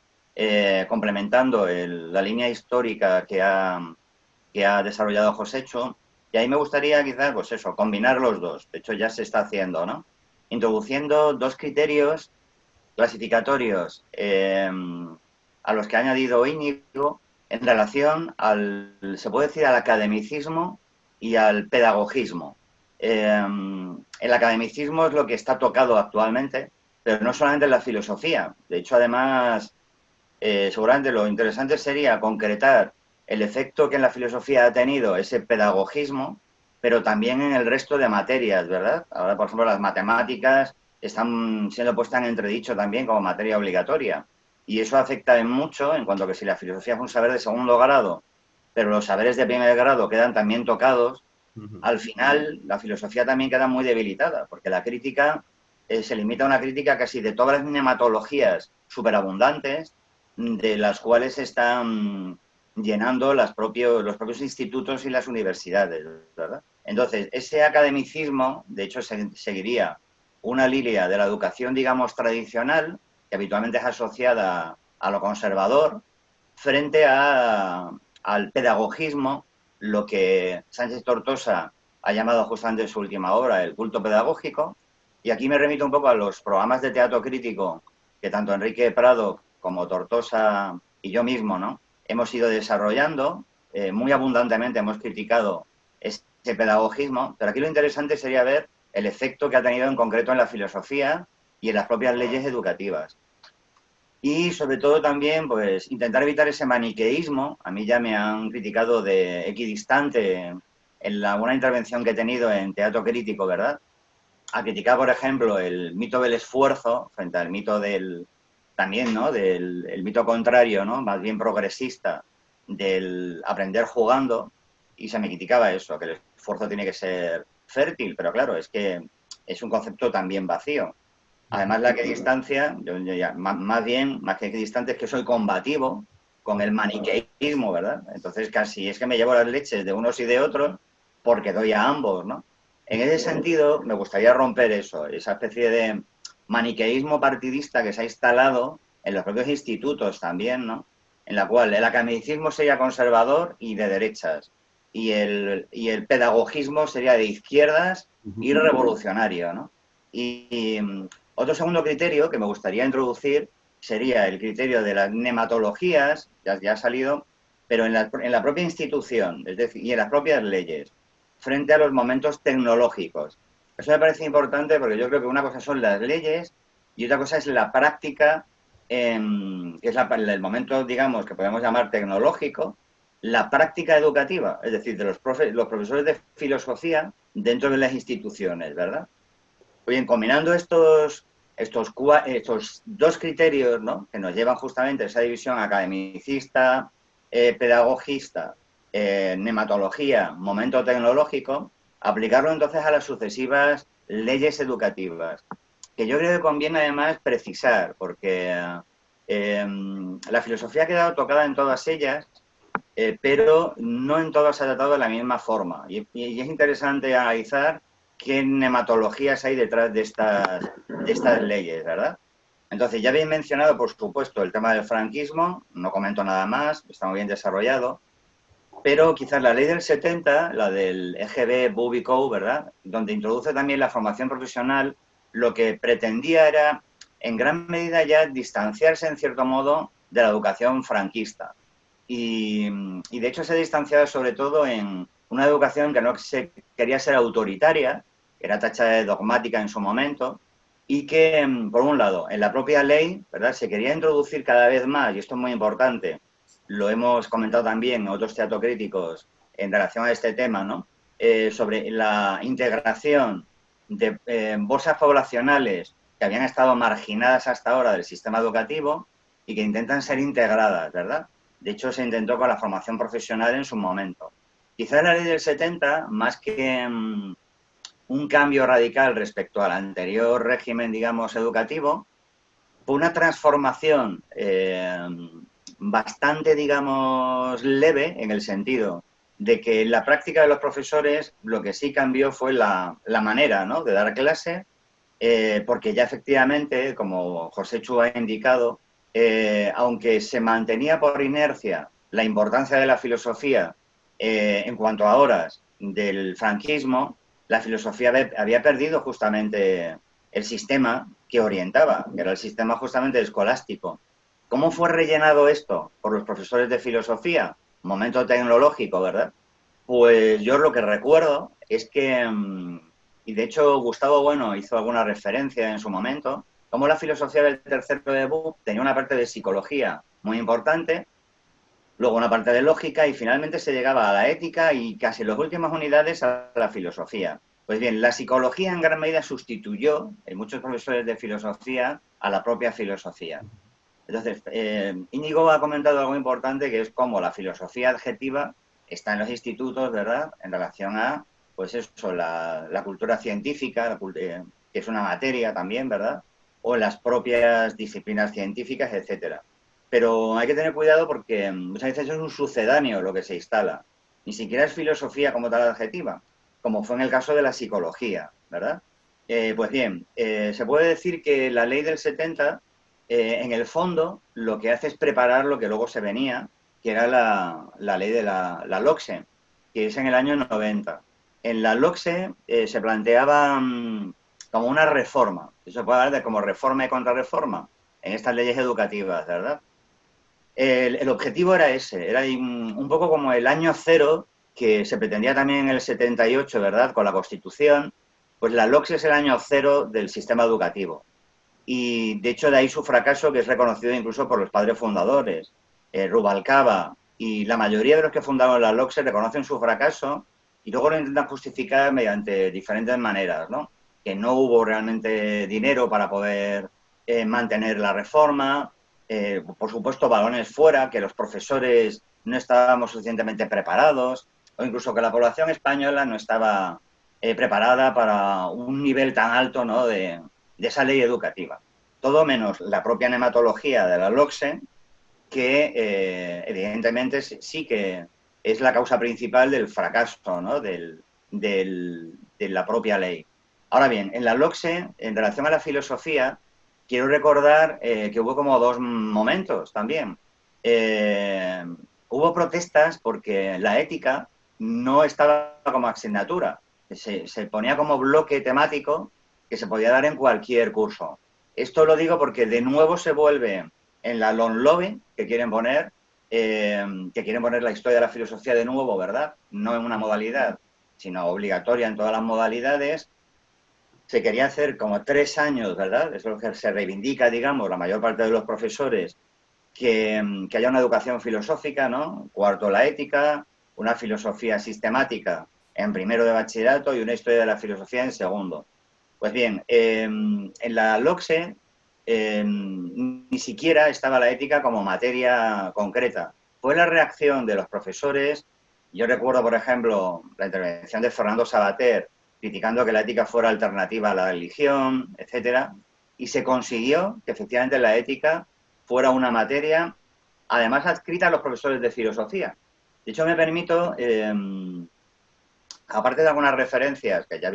Complementando la línea histórica que ha desarrollado Joséchu. Y ahí me gustaría quizás, pues eso, combinar los dos. De hecho, ya se está haciendo, ¿no? introduciendo dos criterios clasificatorios a los que ha añadido Íñigo en relación se puede decir, al academicismo y al pedagogismo. El academicismo es lo que está tocado actualmente, pero no solamente en la filosofía. De hecho, además, seguramente lo interesante sería concretar el efecto que en la filosofía ha tenido ese pedagogismo, pero también en el resto de materias, ¿verdad? Ahora, por ejemplo, las matemáticas están siendo puestas en entredicho también como materia obligatoria. Y eso afecta en mucho en cuanto a que si la filosofía es un saber de segundo grado, pero los saberes de primer grado quedan también tocados, al final la filosofía también queda muy debilitada, porque la crítica se limita a una crítica casi de todas las nematologías superabundantes, de las cuales están llenando los propios institutos y las universidades, ¿verdad? Entonces, ese academicismo, de hecho, seguiría una línea de la educación, digamos, tradicional, que habitualmente es asociada a lo conservador, frente al pedagogismo, lo que Sánchez Tortosa ha llamado justamente en su última obra el culto pedagógico. Y aquí me remito un poco a los programas de teatro crítico que tanto Enrique Prado como Tortosa y yo mismo, ¿no?, hemos ido desarrollando. Muy abundantemente hemos criticado ese pedagogismo, pero aquí lo interesante sería ver el efecto que ha tenido en concreto en la filosofía y en las propias leyes educativas. Y sobre todo también, pues, intentar evitar ese maniqueísmo. A mí ya me han criticado de equidistante en una intervención que he tenido en teatro crítico, ¿verdad?, a criticar, por ejemplo, el mito del esfuerzo frente al mito también, ¿no?, el mito contrario, ¿no?, más bien progresista, del aprender jugando, y se me criticaba eso, que el esfuerzo tiene que ser fértil, pero claro, es que es un concepto también vacío. Además, la equidistancia, más que equidistante, es que soy combativo con el maniqueísmo, ¿verdad? Entonces, casi es que me llevo las leches de unos y de otros porque doy a ambos, ¿no? En ese sentido, me gustaría romper eso, esa especie de maniqueísmo partidista que se ha instalado en los propios institutos también, ¿no?, en la cual el academicismo sería conservador y de derechas, y el pedagogismo sería de izquierdas y revolucionario, ¿no? Y otro segundo criterio que me gustaría introducir sería el criterio de las nematologías, ya ha salido, pero en la propia institución, es decir, y en las propias leyes, frente a los momentos tecnológicos. Eso me parece importante porque yo creo que una cosa son las leyes y otra cosa es la práctica, que es el momento, digamos, que podemos llamar tecnológico, la práctica educativa, es decir, de los profesores de filosofía dentro de las instituciones, ¿verdad? Bien, combinando estos dos criterios, ¿no?, que nos llevan justamente a esa división academicista, pedagogista, nematología, momento tecnológico, aplicarlo entonces a las sucesivas leyes educativas, que yo creo que conviene además precisar, porque la filosofía ha quedado tocada en todas ellas, pero no en todas se ha tratado de la misma forma. Y es interesante analizar qué nematologías hay detrás de estas leyes, ¿verdad? Entonces, ya habéis mencionado, por supuesto, el tema del franquismo, no comento nada más, está muy bien desarrollado, pero quizás la ley del 70, la del EGB Bubico, ¿verdad?, donde introduce también la formación profesional, lo que pretendía era, en gran medida ya, distanciarse, en cierto modo, de la educación franquista. Y de hecho se ha distanciado sobre todo en una educación que no quería ser autoritaria, que era tachada de dogmática en su momento, y que, por un lado, en la propia ley, ¿verdad?, se quería introducir cada vez más, y esto es muy importante, lo hemos comentado también en otros teatrocríticos en relación a este tema, ¿no?, sobre la integración de bolsas poblacionales que habían estado marginadas hasta ahora del sistema educativo y que intentan ser integradas, ¿verdad? De hecho, se intentó con la formación profesional en su momento. Quizás la ley del 70, más que un cambio radical respecto al anterior régimen, digamos, educativo, fue una transformación bastante, digamos, leve, en el sentido de que en la práctica de los profesores lo que sí cambió fue la manera, ¿no?, de dar clase, porque ya efectivamente, como José Chu ha indicado, aunque se mantenía por inercia la importancia de la filosofía en cuanto a horas del franquismo, la filosofía había perdido justamente el sistema que orientaba, que era el sistema justamente escolástico. ¿Cómo fue rellenado esto por los profesores de filosofía? Momento tecnológico, ¿verdad? Pues yo lo que recuerdo es que, y de hecho Gustavo Bueno hizo alguna referencia en su momento, como la filosofía del tercero de BUP tenía una parte de psicología muy importante, luego una parte de lógica y finalmente se llegaba a la ética y casi en las últimas unidades a la filosofía. Pues bien, la psicología en gran medida sustituyó en muchos profesores de filosofía a la propia filosofía. Entonces, Íñigo ha comentado algo importante que es cómo la filosofía adjetiva está en los institutos, ¿verdad?, en relación a, pues eso, la cultura científica, que es una materia también, ¿verdad?, o en las propias disciplinas científicas, etcétera. Pero hay que tener cuidado porque muchas veces es un sucedáneo lo que se instala. Ni siquiera es filosofía como tal adjetiva, como fue en el caso de la psicología, ¿verdad? Pues bien, se puede decir que la ley del 70, en el fondo, lo que hace es preparar lo que luego se venía, que era la ley de la LOCSE, que es en el año 90. En la LOCSE se planteaba como una reforma, se puede hablar de como reforma y contrarreforma en estas leyes educativas, ¿verdad? El objetivo era ese, era un poco como el año cero que se pretendía también en el 78, ¿verdad?, con la Constitución, pues la LOCSE es el año cero del sistema educativo. Y de hecho de ahí su fracaso, que es reconocido incluso por los padres fundadores. Rubalcaba y la mayoría de los que fundaron la LOCSE reconocen su fracaso y luego lo intentan justificar mediante diferentes maneras, ¿no? Que no hubo realmente dinero para poder mantener la reforma, por supuesto balones fuera, que los profesores no estábamos suficientemente preparados, o incluso que la población española no estaba preparada para un nivel tan alto, ¿no?, de esa ley educativa. Todo menos la propia nematología de la LOCSE, que evidentemente sí que es la causa principal del fracaso, ¿no?, de la propia ley. Ahora bien, en la LOCSE, en relación a la filosofía, quiero recordar que hubo como dos momentos también. Hubo protestas porque la ética no estaba como asignatura, se ponía como bloque temático que se podía dar en cualquier curso. Esto lo digo porque de nuevo se vuelve en la LOMLOE que quieren poner la historia de la filosofía de nuevo, ¿verdad? No en una modalidad, sino obligatoria en todas las modalidades. Se quería hacer como 3 años, ¿verdad? Eso es lo que se reivindica, digamos, la mayor parte de los profesores, que haya una educación filosófica, ¿no? Cuarto, la ética, una filosofía sistemática en primero de bachillerato y una historia de la filosofía en segundo. Pues bien, en la LOCSE ni siquiera estaba la ética como materia concreta. Fue la reacción de los profesores. Yo recuerdo, por ejemplo, la intervención de Fernando Savater criticando que la ética fuera alternativa a la religión, etcétera, y se consiguió que efectivamente la ética fuera una materia, además adscrita a los profesores de filosofía. De hecho, me permito, aparte de algunas referencias que ya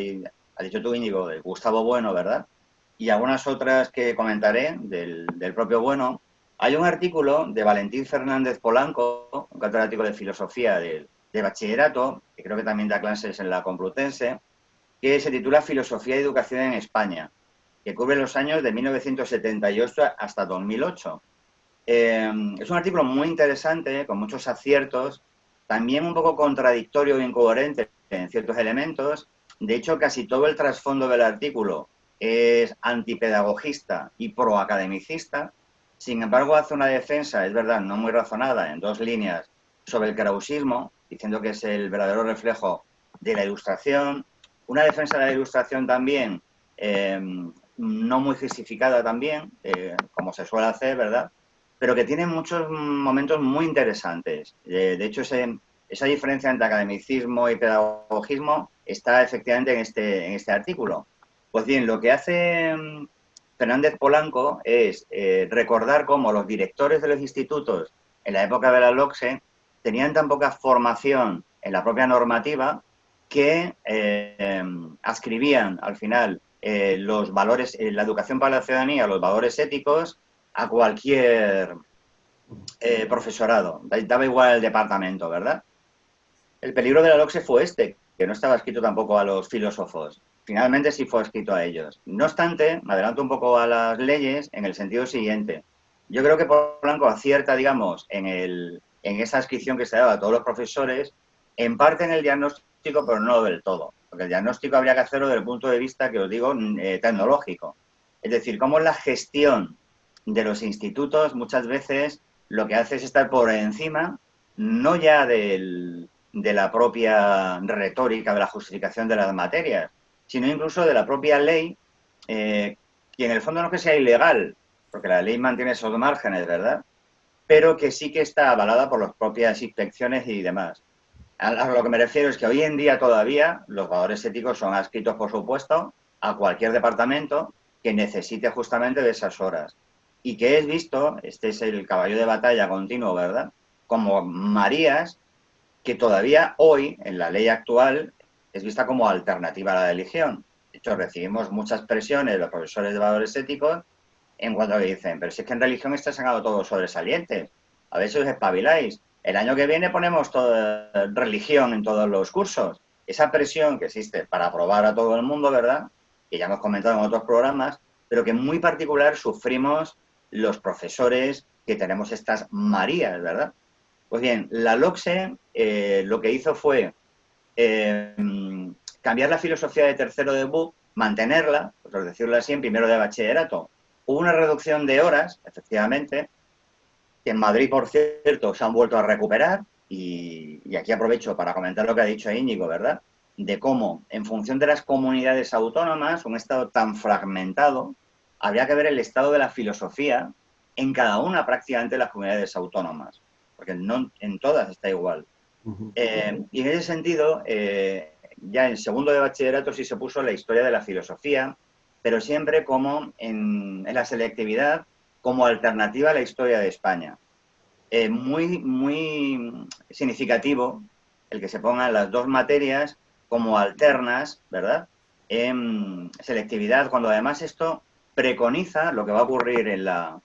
ha dicho tú, Íñigo, de Gustavo Bueno, ¿verdad?, y algunas otras que comentaré del propio Bueno, hay un artículo de Valentín Fernández Polanco, un catedrático de filosofía de bachillerato, que creo que también da clases en la Complutense, que se titula Filosofía y Educación en España, que cubre los años de 1978 hasta 2008. Es un artículo muy interesante, con muchos aciertos, también un poco contradictorio e incoherente en ciertos elementos. De hecho, casi todo el trasfondo del artículo es antipedagogista y proacademicista. Sin embargo, hace una defensa, es verdad, no muy razonada, en 2 líneas, sobre el krausismo, diciendo que es el verdadero reflejo de la Ilustración. Una defensa de la Ilustración también, no muy justificada también, como se suele hacer, ¿verdad?, pero que tiene muchos momentos muy interesantes. De hecho, esa diferencia entre academicismo y pedagogismo está efectivamente en este artículo. Pues bien, lo que hace Fernández Polanco es recordar cómo los directores de los institutos en la época de la LOCSE tenían tan poca formación en la propia normativa que adscribían al final los valores, la educación para la ciudadanía, los valores éticos, a cualquier profesorado. Daba igual el departamento, ¿verdad? El peligro de la LOCSE fue que no estaba escrito tampoco a los filósofos. finalmente sí fue escrito a ellos. No obstante, me adelanto un poco a las leyes en el sentido siguiente. Yo creo que Polanco acierta, digamos, en esa inscripción que se daba a todos los profesores, en parte en el diagnóstico, pero no del todo. Porque el diagnóstico habría que hacerlo desde el punto de vista, que os digo, tecnológico. Es decir, cómo la gestión de los institutos muchas veces lo que hace es estar por encima, no ya de la propia retórica de la justificación de las materias, sino incluso de la propia ley, que en el fondo no es que sea ilegal, porque la ley mantiene esos márgenes, ¿verdad? Pero que sí que está avalada por las propias inspecciones y demás. A lo que me refiero es que hoy en día todavía los valores éticos son adscritos, por supuesto, a cualquier departamento que necesite justamente de esas horas. Y que es visto, este es el caballo de batalla continuo, ¿verdad? Como Marías, que todavía hoy, en la ley actual, es vista como alternativa a la religión. De hecho, recibimos muchas presiones de los profesores de valores éticos en cuanto a que dicen, pero si es que en religión está sacado todos sobresalientes, a ver si os espabiláis. El año que viene ponemos religión en todos los cursos. Esa presión que existe para aprobar a todo el mundo, ¿verdad? Que ya hemos comentado en otros programas, pero que en muy particular sufrimos los profesores que tenemos estas Marías, ¿verdad? Pues bien, la LOCSE lo que hizo fue cambiar la filosofía de tercero de BUP, mantenerla, por decirlo así, en primero de bachillerato. Hubo una reducción de horas, efectivamente, que en Madrid, por cierto, se han vuelto a recuperar, y aquí aprovecho para comentar lo que ha dicho Íñigo, ¿verdad? De cómo, en función de las comunidades autónomas, un estado tan fragmentado, habría que ver el estado de la filosofía en cada una prácticamente de las comunidades autónomas, porque no en todas está igual. Y en ese sentido, ya en segundo de bachillerato sí se puso la historia de la filosofía, pero siempre como en la selectividad, como alternativa a la historia de España. Muy significativo el que se pongan las dos materias como alternas, ¿verdad? En selectividad, cuando además esto preconiza lo que va a ocurrir en la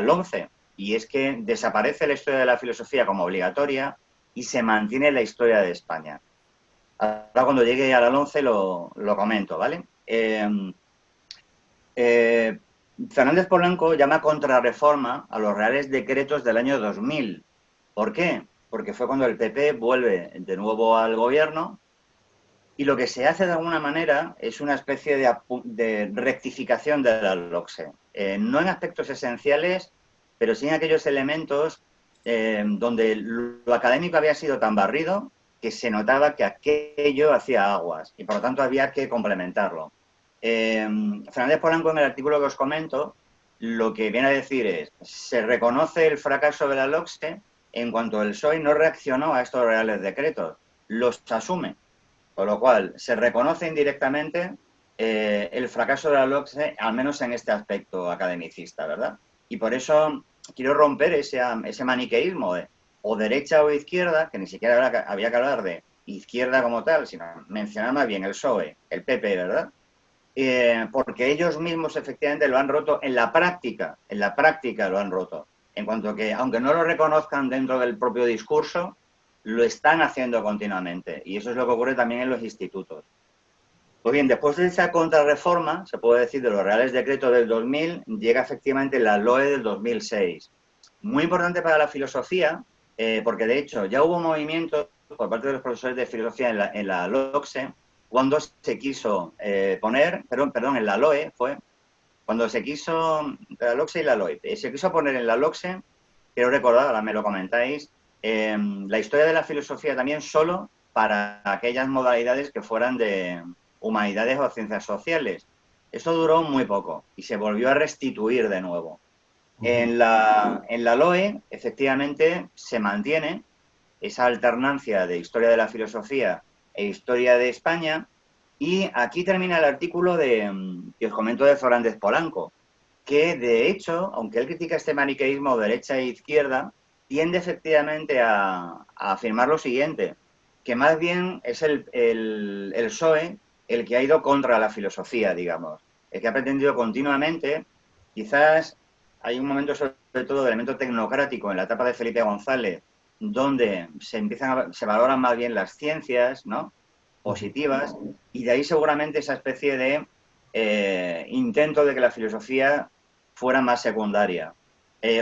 LOMCE, y es que desaparece la historia de la filosofía como obligatoria y se mantiene la historia de España. Ahora cuando llegue a la LOMCE lo comento, ¿vale? Fernández Polanco llama contrarreforma a los reales decretos del año 2000. ¿Por qué? Porque fue cuando el PP vuelve de nuevo al gobierno y lo que se hace de alguna manera es una especie de rectificación de la LOCSE. No en aspectos esenciales, pero sí en aquellos elementos donde lo académico había sido tan barrido que se notaba que aquello hacía aguas y por lo tanto había que complementarlo. Fernández Polanco, en el artículo que os comento, lo que viene a decir es, se reconoce el fracaso de la LOCSE en cuanto el PSOE no reaccionó a estos reales decretos, los asume, con lo cual se reconoce indirectamente el fracaso de la LOCSE, al menos en este aspecto academicista, ¿verdad? Y por eso quiero romper ese maniqueísmo de o derecha o izquierda, que ni siquiera había que hablar de izquierda como tal, sino mencionar más bien el PSOE, el PP, ¿verdad? Porque ellos mismos efectivamente lo han roto en la práctica lo han roto, en cuanto a que, aunque no lo reconozcan dentro del propio discurso, lo están haciendo continuamente, y eso es lo que ocurre también en los institutos. Pues bien, después de esa contrarreforma, se puede decir de los reales decretos del 2000, llega efectivamente la LOE del 2006. Muy importante para la filosofía, porque de hecho ya hubo movimientos por parte de los profesores de filosofía en la LOCSE, cuando se quiso poner, perdón, en la LOE fue, cuando se quiso, la LOCSE y la LOE, se quiso poner en la LOCSE, quiero recordar, ahora me lo comentáis, la historia de la filosofía también solo para aquellas modalidades que fueran de humanidades o ciencias sociales. Esto duró muy poco y se volvió a restituir de nuevo. En la LOE, efectivamente, se mantiene esa alternancia de historia de la filosofía e historia de España, y aquí termina el artículo que os comento de Fernández Polanco, que de hecho, aunque él critica este maniqueísmo derecha e izquierda, tiende efectivamente a afirmar lo siguiente, que más bien es el PSOE el que ha ido contra la filosofía, digamos, el que ha pretendido continuamente, quizás hay un momento sobre todo de elemento tecnocrático en la etapa de Felipe González, donde se valoran más bien las ciencias, ¿no? positivas, y de ahí seguramente esa especie de intento de que la filosofía fuera más secundaria.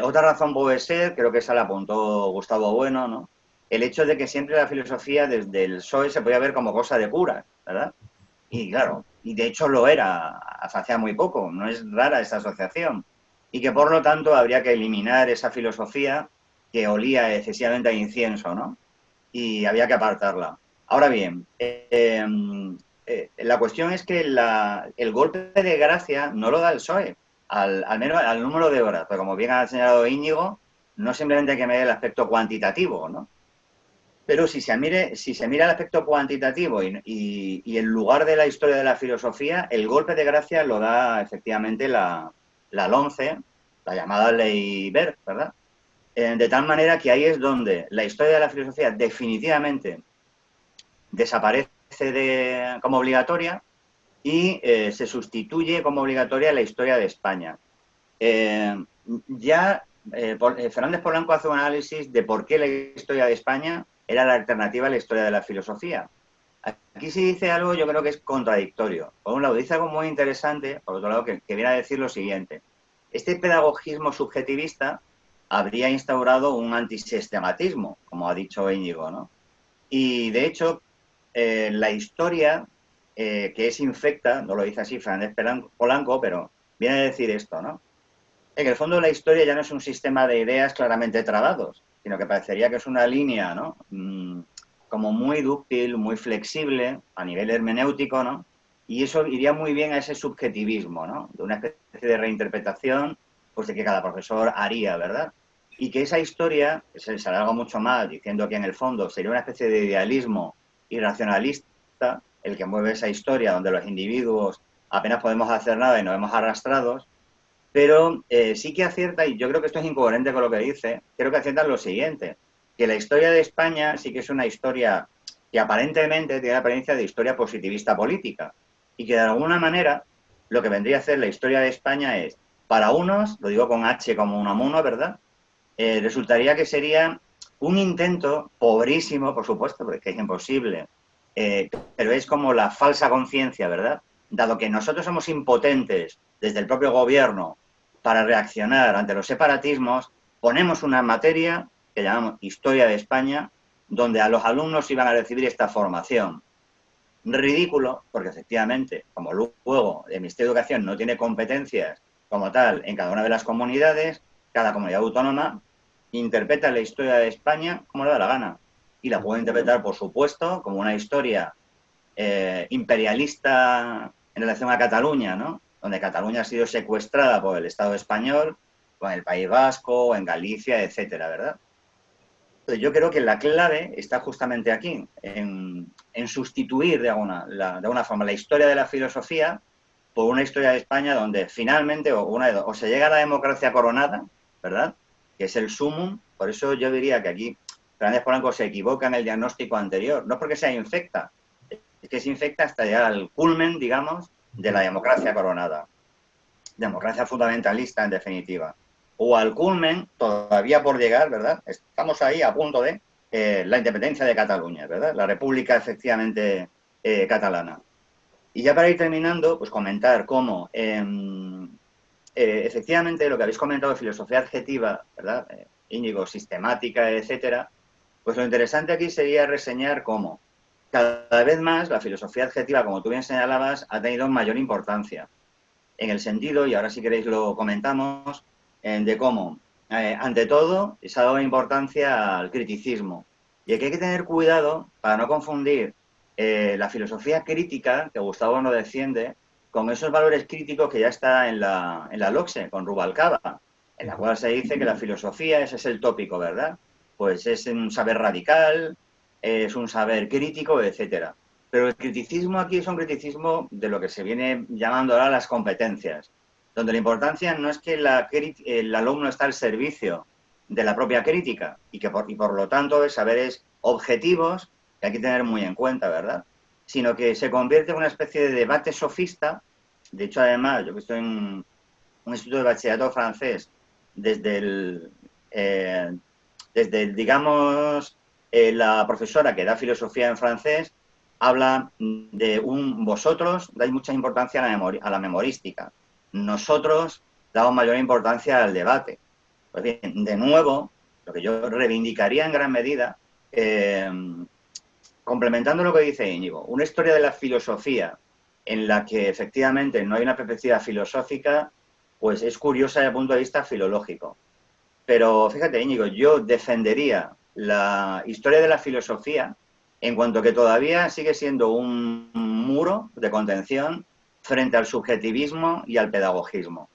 Otra razón puede ser, creo que esa la apuntó Gustavo Bueno, ¿no? El hecho de que siempre la filosofía desde el PSOE se podía ver como cosa de curas, ¿verdad? Y claro, y de hecho lo era hasta hace muy poco, no es rara esa asociación. Y que por lo tanto habría que eliminar esa filosofía que olía excesivamente a incienso, ¿no? Y había que apartarla. Ahora bien, la cuestión es que el golpe de gracia no lo da el PSOE, al menos al número de horas, pero como bien ha señalado Íñigo, no simplemente hay que medir el aspecto cuantitativo, ¿no? Pero si se mira el aspecto cuantitativo y en lugar de la historia de la filosofía, el golpe de gracia lo da efectivamente la LOMCE, la llamada Ley Wert, ¿verdad? De tal manera que ahí es donde la historia de la filosofía definitivamente desaparece como obligatoria y se sustituye como obligatoria la historia de España. Fernández Polanco hace un análisis de por qué la historia de España era la alternativa a la historia de la filosofía. Aquí se dice algo, yo creo que es contradictorio. Por un lado, dice algo muy interesante, por otro lado, que viene a decir lo siguiente. Este pedagogismo subjetivista habría instaurado un antisistematismo, como ha dicho Íñigo, ¿no? Y, de hecho, la historia que es infecta, no lo dice así Fernández Polanco, pero viene a decir esto, ¿no? En el fondo la historia ya no es un sistema de ideas claramente trabados, sino que parecería que es una línea, ¿no? Como muy dúctil, muy flexible a nivel hermenéutico, ¿no? Y eso iría muy bien a ese subjetivismo, ¿no? De una especie de reinterpretación, pues de que cada profesor haría, ¿verdad? Y que esa historia, se alarga mucho más, diciendo que en el fondo sería una especie de idealismo irracionalista, el que mueve esa historia donde los individuos apenas podemos hacer nada y nos vemos arrastrados, pero sí que acierta, y yo creo que esto es incoherente con lo que dice, creo que acierta lo siguiente, que la historia de España sí que es una historia que aparentemente tiene la apariencia de historia positivista política, y que de alguna manera lo que vendría a hacer la historia de España es, para unos, lo digo con H como Unamuno, ¿verdad? Resultaría que sería un intento pobrísimo, por supuesto, porque es imposible, pero es como la falsa conciencia, ¿verdad? Dado que nosotros somos impotentes desde el propio gobierno para reaccionar ante los separatismos, ponemos una materia que llamamos Historia de España, donde a los alumnos iban a recibir esta formación. Ridículo, porque efectivamente, como luego el Ministerio de Educación no tiene competencias como tal en cada una de las comunidades, cada comunidad autónoma interpreta la historia de España como le da la gana. Y la puede interpretar, por supuesto, como una historia imperialista en relación a Cataluña, ¿no? Donde Cataluña ha sido secuestrada por el Estado español, o en el País Vasco, o en Galicia, etcétera, ¿verdad? Entonces, yo creo que la clave está justamente aquí, en sustituir de alguna forma la historia de la filosofía por una historia de España donde finalmente o se llega a la democracia coronada, ¿verdad? Que es el sumum. Por eso yo diría que aquí Fernández Polanco se equivoca en el diagnóstico anterior, no porque sea infecta, es que se infecta hasta llegar al culmen, digamos, de la democracia coronada. Democracia fundamentalista, en definitiva. O al culmen, todavía por llegar, ¿verdad? Estamos ahí a punto de la independencia de Cataluña, ¿verdad? La república, efectivamente, catalana. Y ya para ir terminando, pues comentar cómo, efectivamente, lo que habéis comentado de filosofía adjetiva, ¿verdad? Íñigo, sistemática, etcétera, pues lo interesante aquí sería reseñar cómo cada vez más la filosofía adjetiva, como tú bien señalabas, ha tenido mayor importancia. En el sentido, y ahora si queréis lo comentamos, de cómo, ante todo, se ha dado importancia al criticismo. Y aquí hay que tener cuidado para no confundir la filosofía crítica, que Gustavo no defiende, con esos valores críticos que ya está en la LOCSE, con Rubalcaba, en la cual se dice que la filosofía, ese es el tópico, ¿verdad? Pues es un saber radical, es un saber crítico, etcétera. Pero el criticismo aquí es un criticismo de lo que se viene llamando ahora las competencias, donde la importancia no es que el alumno está al servicio de la propia crítica y por lo tanto de saberes objetivos que hay que tener muy en cuenta, ¿verdad? Sino que se convierte en una especie de debate sofista. De hecho, además, yo que estoy en un instituto de bachillerato francés, desde digamos, la profesora que da filosofía en francés habla de vosotros dais mucha importancia a la memorística, nosotros damos mayor importancia al debate. Pues bien, de nuevo, lo que yo reivindicaría en gran medida, complementando lo que dice Íñigo, una historia de la filosofía en la que efectivamente no hay una perspectiva filosófica, pues es curiosa desde el punto de vista filológico. Pero fíjate, Íñigo, yo defendería la historia de la filosofía en cuanto que todavía sigue siendo un muro de contención frente al subjetivismo y al pedagogismo,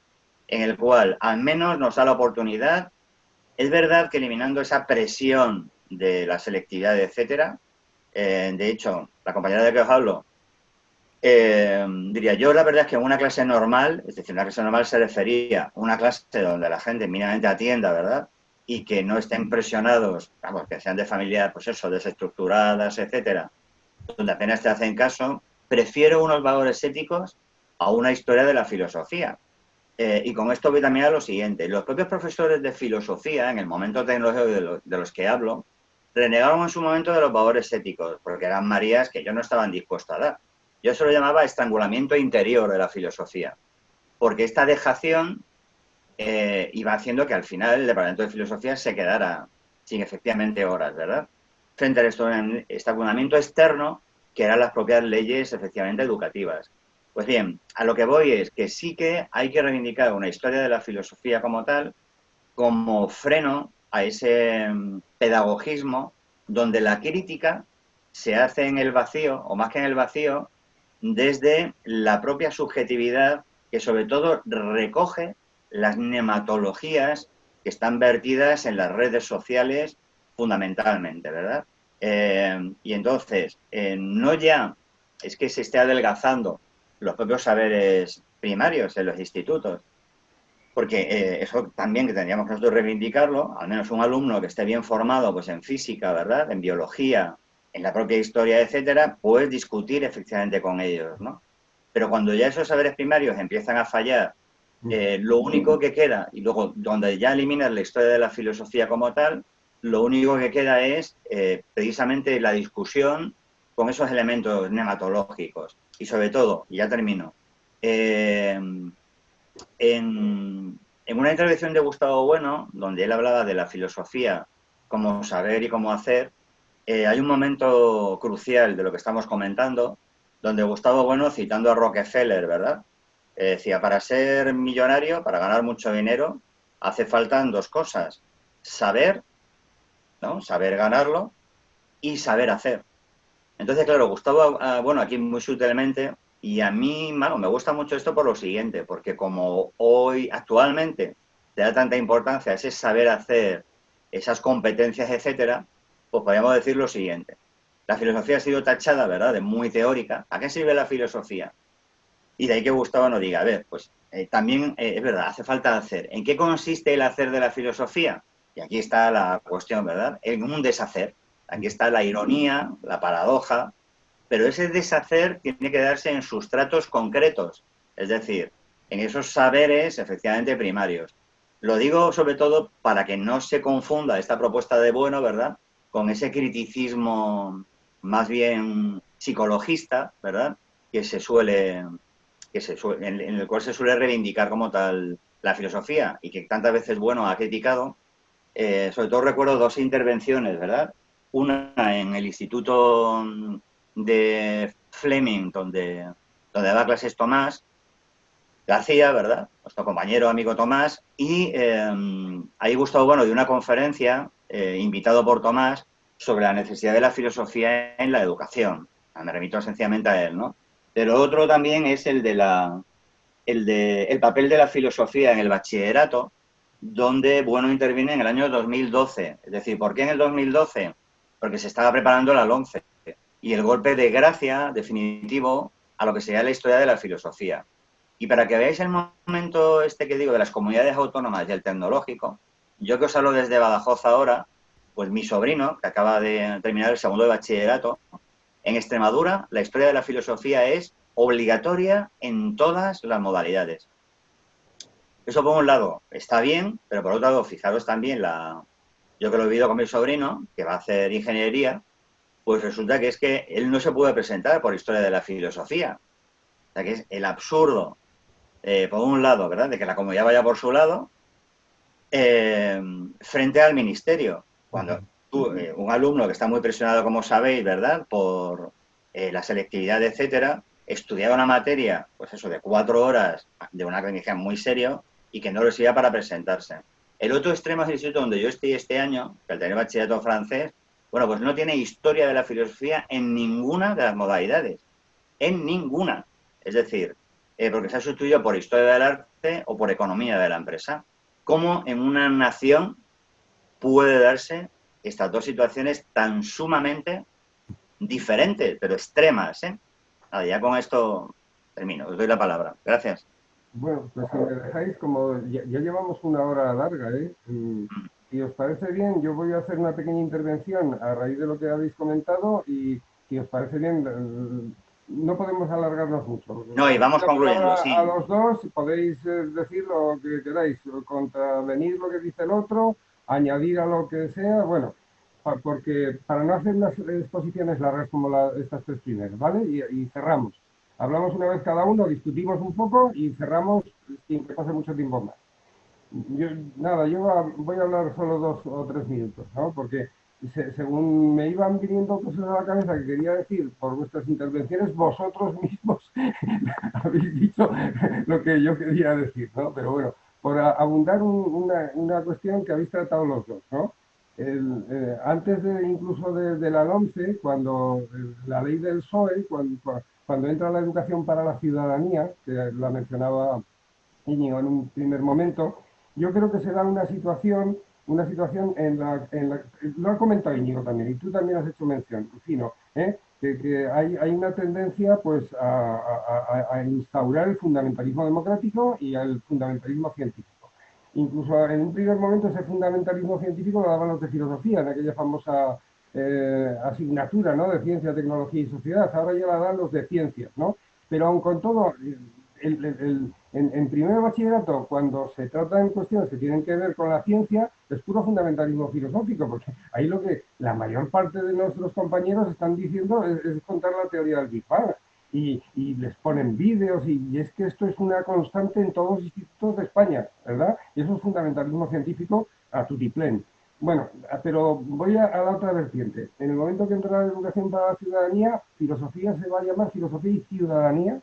en el cual al menos nos da la oportunidad, es verdad que eliminando esa presión de la selectividad, etcétera, de hecho, la compañera de que os hablo, diría yo, la verdad es que en una clase normal, es decir, una clase normal se refería a una clase donde la gente mínimamente atienda, ¿verdad? Y que no estén presionados, vamos, que sean de familias, pues eso, desestructuradas, etcétera, donde apenas te hacen caso, prefiero unos valores éticos a una historia de la filosofía. Y con esto voy también a lo siguiente. Los propios profesores de filosofía, en el momento tecnológico de los que hablo, renegaron en su momento de los valores éticos, porque eran marías que yo no estaban dispuesto a dar. Yo eso lo llamaba estrangulamiento interior de la filosofía, porque esta dejación iba haciendo que al final el departamento de filosofía se quedara sin efectivamente horas, ¿verdad? Frente al estrangulamiento externo, que eran las propias leyes efectivamente educativas. Pues bien, a lo que voy es que sí que hay que reivindicar una historia de la filosofía como tal, como freno a ese pedagogismo donde la crítica se hace en el vacío, o más que en el vacío, desde la propia subjetividad que sobre todo recoge las nematologías que están vertidas en las redes sociales fundamentalmente, ¿verdad? Y entonces, no ya es que se esté adelgazando los propios saberes primarios en los institutos, porque eso también que tendríamos que nosotros reivindicarlo, al menos un alumno que esté bien formado pues en física, ¿verdad?, en biología, en la propia historia, etcétera, pues discutir efectivamente con ellos, ¿no? Pero cuando ya esos saberes primarios empiezan a fallar, lo único que queda, y luego donde ya eliminas la historia de la filosofía como tal, lo único que queda es precisamente la discusión con esos elementos nematológicos. Y sobre todo, y ya termino, en una intervención de Gustavo Bueno, donde él hablaba de la filosofía como saber y como hacer, hay un momento crucial de lo que estamos comentando, donde Gustavo Bueno, citando a Rockefeller, ¿verdad?, decía, para ser millonario, para ganar mucho dinero, hace falta dos cosas: saber, ¿no?, saber ganarlo, y saber hacer. Entonces, claro, Gustavo, bueno, aquí muy sutilmente, y a mí, bueno, me gusta mucho esto por lo siguiente, porque como hoy, actualmente, se da tanta importancia a ese saber hacer, esas competencias, etcétera, pues podríamos decir lo siguiente. La filosofía ha sido tachada, ¿verdad?, de muy teórica. ¿A qué sirve la filosofía? Y de ahí que Gustavo nos diga, a ver, pues también es verdad, hace falta hacer. ¿En qué consiste el hacer de la filosofía? Y aquí está la cuestión, ¿verdad? En un deshacer. Aquí está la ironía, la paradoja, pero ese deshacer tiene que darse en sustratos concretos, es decir, en esos saberes efectivamente primarios. Lo digo sobre todo para que no se confunda esta propuesta de Bueno, ¿verdad?, con ese criticismo más bien psicologista, ¿verdad?, en el cual se suele reivindicar como tal la filosofía y que tantas veces Bueno ha criticado. Sobre todo recuerdo dos intervenciones, ¿verdad? Una en el Instituto de Fleming, donde daba clases Tomás García, ¿verdad?, nuestro compañero, amigo Tomás, y ahí Gustavo Bueno dio una conferencia, invitado por Tomás, sobre la necesidad de la filosofía en la educación. Me remito sencillamente a él, ¿no? Pero otro también es el el papel de la filosofía en el bachillerato, donde Bueno interviene en el año 2012. Es decir, ¿por qué en el 2012? Porque se estaba preparando la LOMCE y el golpe de gracia definitivo a lo que sería la historia de la filosofía. Y para que veáis el momento este que digo de las comunidades autónomas y el tecnológico, yo que os hablo desde Badajoz ahora, pues mi sobrino, que acaba de terminar el segundo de bachillerato, en Extremadura la historia de la filosofía es obligatoria en todas las modalidades. Eso por un lado está bien, pero por otro lado, fijaros también yo que lo he vivido con mi sobrino, que va a hacer ingeniería, pues resulta que es que él no se puede presentar por historia de la filosofía. O sea, que es el absurdo, por un lado, ¿verdad?, de que la comunidad vaya por su lado, frente al ministerio. Cuando tú, un alumno que está muy presionado, como sabéis, ¿verdad?, por la selectividad, etcétera, estudiaba una materia, pues eso, de 4 horas, de una clínica muy serio, y que no le sirva para presentarse. El otro extremo es el instituto donde yo estoy este año, que al tener bachillerato francés, bueno, pues no tiene historia de la filosofía en ninguna de las modalidades. En ninguna. Es decir, porque se ha sustituido por historia del arte o por economía de la empresa. ¿Cómo en una nación puede darse estas dos situaciones tan sumamente diferentes, pero extremas, ¿eh? Nada, ya con esto termino. Os doy la palabra. Gracias. Bueno, pues si me dejáis, como ya llevamos una hora larga, ¿eh? Si os parece bien, yo voy a hacer una pequeña intervención a raíz de lo que habéis comentado y si os parece bien, no podemos alargarnos mucho. No, y vamos La concluyendo, palabra sí. a los dos, podéis decir lo que queráis, contravenir lo que dice el otro, añadir a lo que sea, bueno, porque para no hacer las exposiciones largas como estas tres primeras, ¿vale? Y cerramos. Hablamos una vez cada uno, discutimos un poco y cerramos sin que pase mucho tiempo más. Yo voy a hablar solo 2 o 3 minutos, ¿no? Porque según me iban viniendo cosas a la cabeza que quería decir por vuestras intervenciones, vosotros mismos habéis dicho lo que yo quería decir, ¿no? Pero bueno, por abundar una cuestión que habéis tratado los dos, ¿no? Antes incluso de la LOMCE, cuando la ley del PSOE, cuando entra la educación para la ciudadanía, que la mencionaba Íñigo en un primer momento, yo creo que se da una situación en la lo ha comentado Íñigo también, y tú también has hecho mención, Fino, que hay una tendencia pues a instaurar el fundamentalismo democrático y el fundamentalismo científico. Incluso en un primer momento ese fundamentalismo científico lo daban los de filosofía, en aquella famosa asignatura, ¿no?, de ciencia, tecnología y sociedad. Ahora ya la dan los de ciencias, ¿no? Pero aun con todo, en primer bachillerato, cuando se tratan cuestiones que tienen que ver con la ciencia, es puro fundamentalismo filosófico, porque ahí lo que la mayor parte de nuestros compañeros están diciendo es contar la teoría del Big Bang. Y les ponen vídeos y es que esto es una constante en todos los institutos de España, ¿verdad? Y eso es fundamentalismo científico a tutiplén. Bueno, pero voy a la otra vertiente. En el momento que entra la educación para la ciudadanía, filosofía se va a llamar filosofía y ciudadanía,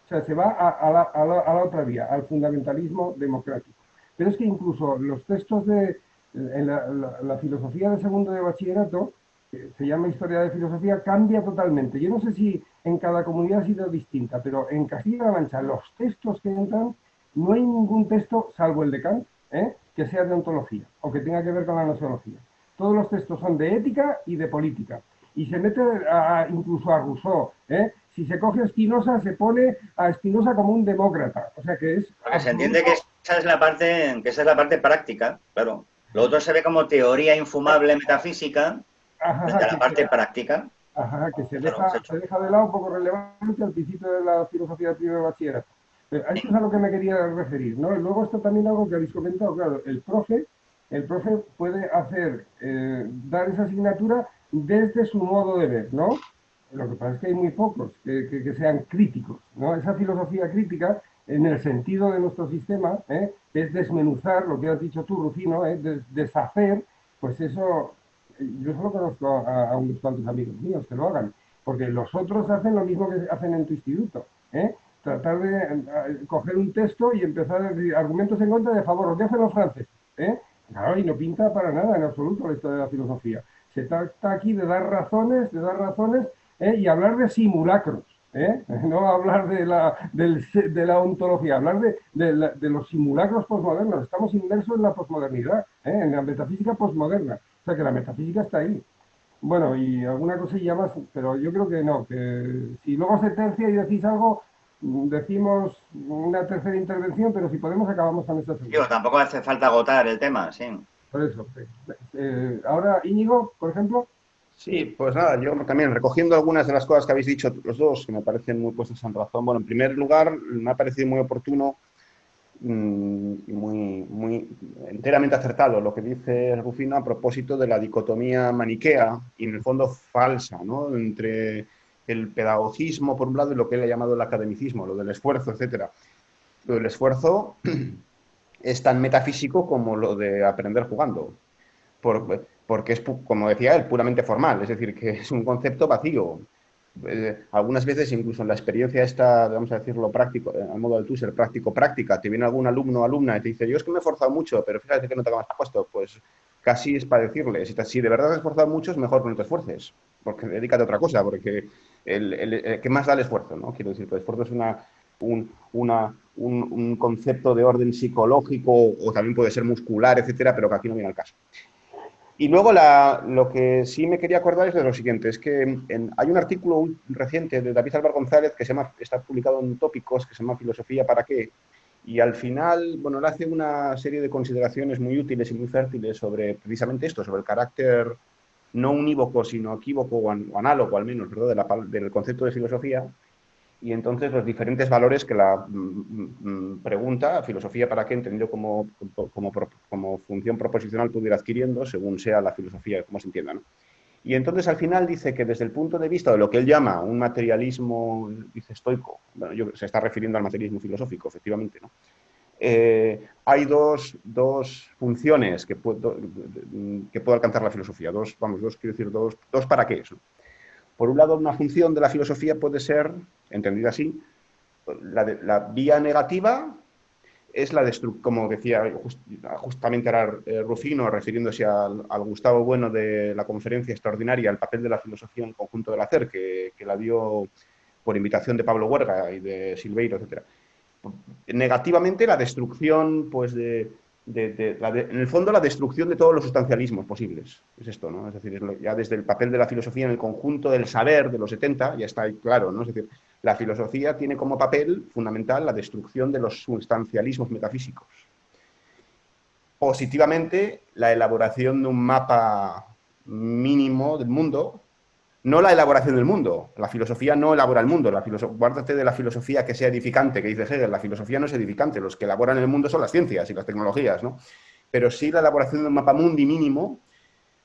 o sea, se va a la otra vía, al fundamentalismo democrático. Pero es que incluso los textos en la filosofía de segundo de bachillerato, se llama Historia de Filosofía, cambia totalmente. Yo no sé si en cada comunidad ha sido distinta, pero en Castilla-La Mancha los textos que entran, no hay ningún texto, salvo el de Kant, que sea de ontología o que tenga que ver con la nosología. Todos los textos son de ética y de política. Y se mete incluso a Rousseau. Si se coge a Spinoza, se pone a Spinoza como un demócrata. O sea que es... Porque se entiende que esa es la parte práctica, claro. Lo otro se ve como teoría infumable metafísica, desde la parte práctica. Ajá, que se Claro, deja de lado un poco relevante al principio de la filosofía del primer bachillerato. Pero a esto es a lo que me quería referir, ¿no? Y luego esto también algo que habéis comentado, claro, el profe puede dar esa asignatura desde su modo de ver, ¿no? Lo que pasa es que hay muy pocos que sean críticos, ¿no? Esa filosofía crítica, en el sentido de nuestro sistema, es desmenuzar, lo que has dicho tú, Rufino, deshacer, pues eso, yo solo conozco a unos cuantos amigos míos que lo hagan, porque los otros hacen lo mismo que hacen en tu instituto, tratar de coger un texto y empezar a decir argumentos en contra de favor, lo que hacen los franceses, Claro, y no pinta para nada en absoluto la historia de la filosofía. Se trata aquí de dar razones, y hablar de simulacros, no hablar de la ontología, hablar de los simulacros posmodernos. Estamos inmersos en la posmodernidad, en la metafísica posmoderna. O sea que la metafísica está ahí. Bueno, y alguna cosilla más, pero yo creo que no, que si luego se tercia y decís algo, decimos una tercera intervención, pero si podemos acabamos con esta segunda. Digo, tampoco hace falta agotar el tema, sí. Por eso. Ahora, Íñigo, por ejemplo. Sí, pues nada, yo también recogiendo algunas de las cosas que habéis dicho los dos, que me parecen muy puestas en razón. Bueno, en primer lugar, me ha parecido muy oportuno muy enteramente acertado lo que dice Rufino a propósito de la dicotomía maniquea y en el fondo falsa, ¿no? Entre el pedagogismo por un lado y lo que él ha llamado el academicismo, lo del esfuerzo, etcétera. Lo del esfuerzo es tan metafísico como lo de aprender jugando, porque es, como decía él, puramente formal, es decir, que es un concepto vacío. Algunas veces, incluso en la experiencia esta, vamos a decirlo, práctico, al modo del TUSER, práctico-práctica, te viene algún alumno o alumna y te dice, yo es que me he esforzado mucho, pero fíjate que no te has puesto, pues casi es para decirle, si de verdad te has esforzado mucho, es mejor que no te esfuerces, porque dedícate a otra cosa, porque ¿qué más da el esfuerzo? ¿No? Quiero decir, que el esfuerzo es un concepto de orden psicológico o también puede ser muscular, etcétera, pero que aquí no viene al caso. Y luego lo que sí me quería acordar es de lo siguiente, es que hay un artículo reciente de David Álvaro González que está publicado en Tópicos, que se llama Filosofía para qué, y al final, bueno, él hace una serie de consideraciones muy útiles y muy fértiles sobre precisamente esto, sobre el carácter no unívoco, sino equívoco o análogo, al menos, ¿verdad?, del concepto de filosofía. Y entonces los diferentes valores que la pregunta, filosofía para qué, entendido como función proposicional, puede ir adquiriendo según sea la filosofía, como se entienda, ¿no? Y entonces al final dice que desde el punto de vista de lo que él llama un materialismo, dice estoico, bueno, se está refiriendo al materialismo filosófico, efectivamente, ¿no? Hay dos funciones que puede alcanzar la filosofía, quiero decir, dos para qué, ¿no? Por un lado, una función de la filosofía puede ser, entendida así, la vía negativa es la destrucción, como decía justamente ahora Rufino, refiriéndose al Gustavo Bueno de la conferencia extraordinaria, el papel de la filosofía en el conjunto del hacer, que la dio por invitación de Pablo Huerga y de Silveiro, etc. Negativamente, la destrucción, pues, en el fondo, la destrucción de todos los sustancialismos posibles. Es esto, ¿no? Es decir, ya desde el papel de la filosofía en el conjunto del saber de los 70, ya está ahí claro, ¿no? Es decir, la filosofía tiene como papel fundamental la destrucción de los sustancialismos metafísicos. Positivamente, la elaboración de un mapa mínimo del mundo, no la elaboración del mundo. La filosofía no elabora el mundo. Guárdate de la filosofía que sea edificante, que dice Hegel. La filosofía no es edificante. Los que elaboran el mundo son las ciencias y las tecnologías, ¿no? Pero sí la elaboración de un mapa mundi mínimo,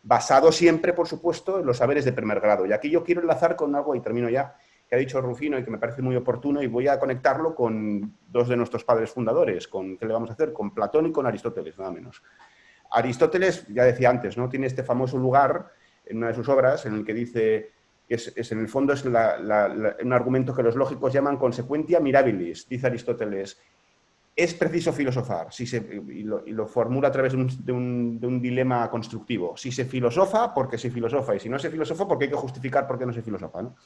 basado siempre, por supuesto, en los saberes de primer grado. Y aquí yo quiero enlazar con algo, y termino ya, que ha dicho Rufino y que me parece muy oportuno, y voy a conectarlo con dos de nuestros padres fundadores. ¿Qué le vamos a hacer? Con Platón y con Aristóteles, nada menos. Aristóteles, ya decía antes, ¿no? Tiene este famoso lugar en una de sus obras en el que dice que en el fondo es un argumento que los lógicos llaman consequentia mirabilis. Dice Aristóteles, es preciso filosofar, y lo formula a través de un dilema constructivo. Si se filosofa, porque se filosofa, y si no se filosofa, porque hay que justificar por qué no se filosofa, ¿no?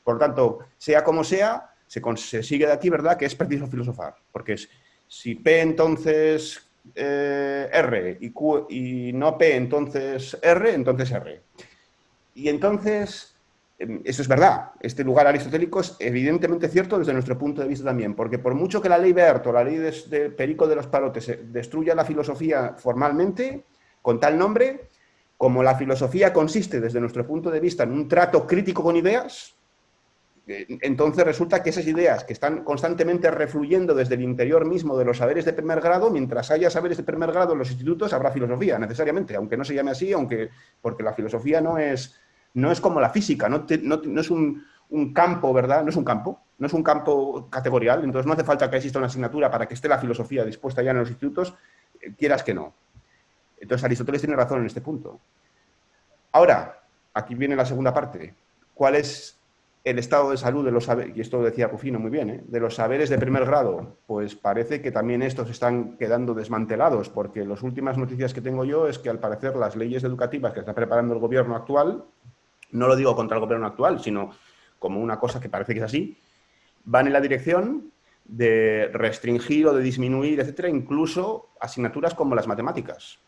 Por lo tanto, sea como sea, se sigue de aquí, ¿verdad?, que es preciso filosofar, porque si P entonces R y Q y no P entonces R. Y entonces, eso es verdad. Este lugar aristotélico es evidentemente cierto desde nuestro punto de vista también, porque por mucho que la ley Wert o la ley de Perico de los Palotes destruya la filosofía formalmente, con tal nombre, como la filosofía consiste desde nuestro punto de vista en un trato crítico con ideas, entonces resulta que esas ideas que están constantemente refluyendo desde el interior mismo de los saberes de primer grado, mientras haya saberes de primer grado en los institutos, habrá filosofía, necesariamente, aunque no se llame así, porque la filosofía no es como la física, no es un campo, ¿verdad? No es un campo categorial, entonces no hace falta que exista una asignatura para que esté la filosofía dispuesta ya en los institutos, quieras que no. Entonces Aristóteles tiene razón en este punto. Ahora, aquí viene la segunda parte. ¿Cuál es el estado de salud de los saberes? Y esto lo decía Rufino muy bien, de los saberes de primer grado. Pues parece que también estos están quedando desmantelados, porque las últimas noticias que tengo yo es que al parecer las leyes educativas que está preparando el gobierno actual, no lo digo contra el gobierno actual, sino como una cosa que parece que es así, van en la dirección de restringir o de disminuir, etcétera, incluso asignaturas como las matemáticas.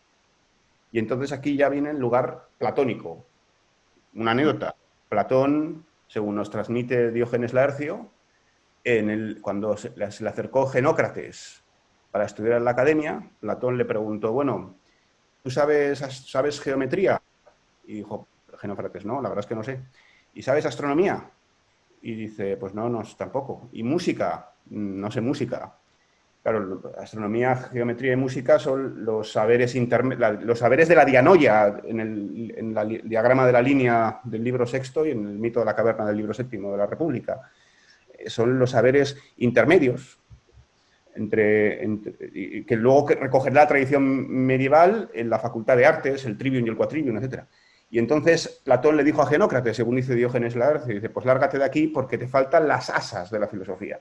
Y entonces aquí ya viene el lugar platónico. Una anécdota. Platón, según nos transmite Diógenes Laercio, cuando se le acercó Genócrates para estudiar en la academia, Platón le preguntó, bueno, ¿tú sabes geometría? Y dijo Genócrates, no, la verdad es que no sé. ¿Y sabes astronomía? Y dice, pues no, tampoco. ¿Y música? No sé música. claro, astronomía, geometría y música son los saberes, los saberes de la dianoia en el diagrama de la línea del libro sexto y en el mito de la caverna del libro séptimo de la República. Son los saberes intermedios que luego recogerá la tradición medieval en la Facultad de Artes, el trivium y el quadrivium, etc. Y entonces Platón le dijo a Genócrates, según dice Diógenes Laercio, dice, pues lárgate de aquí porque te faltan las asas de la filosofía.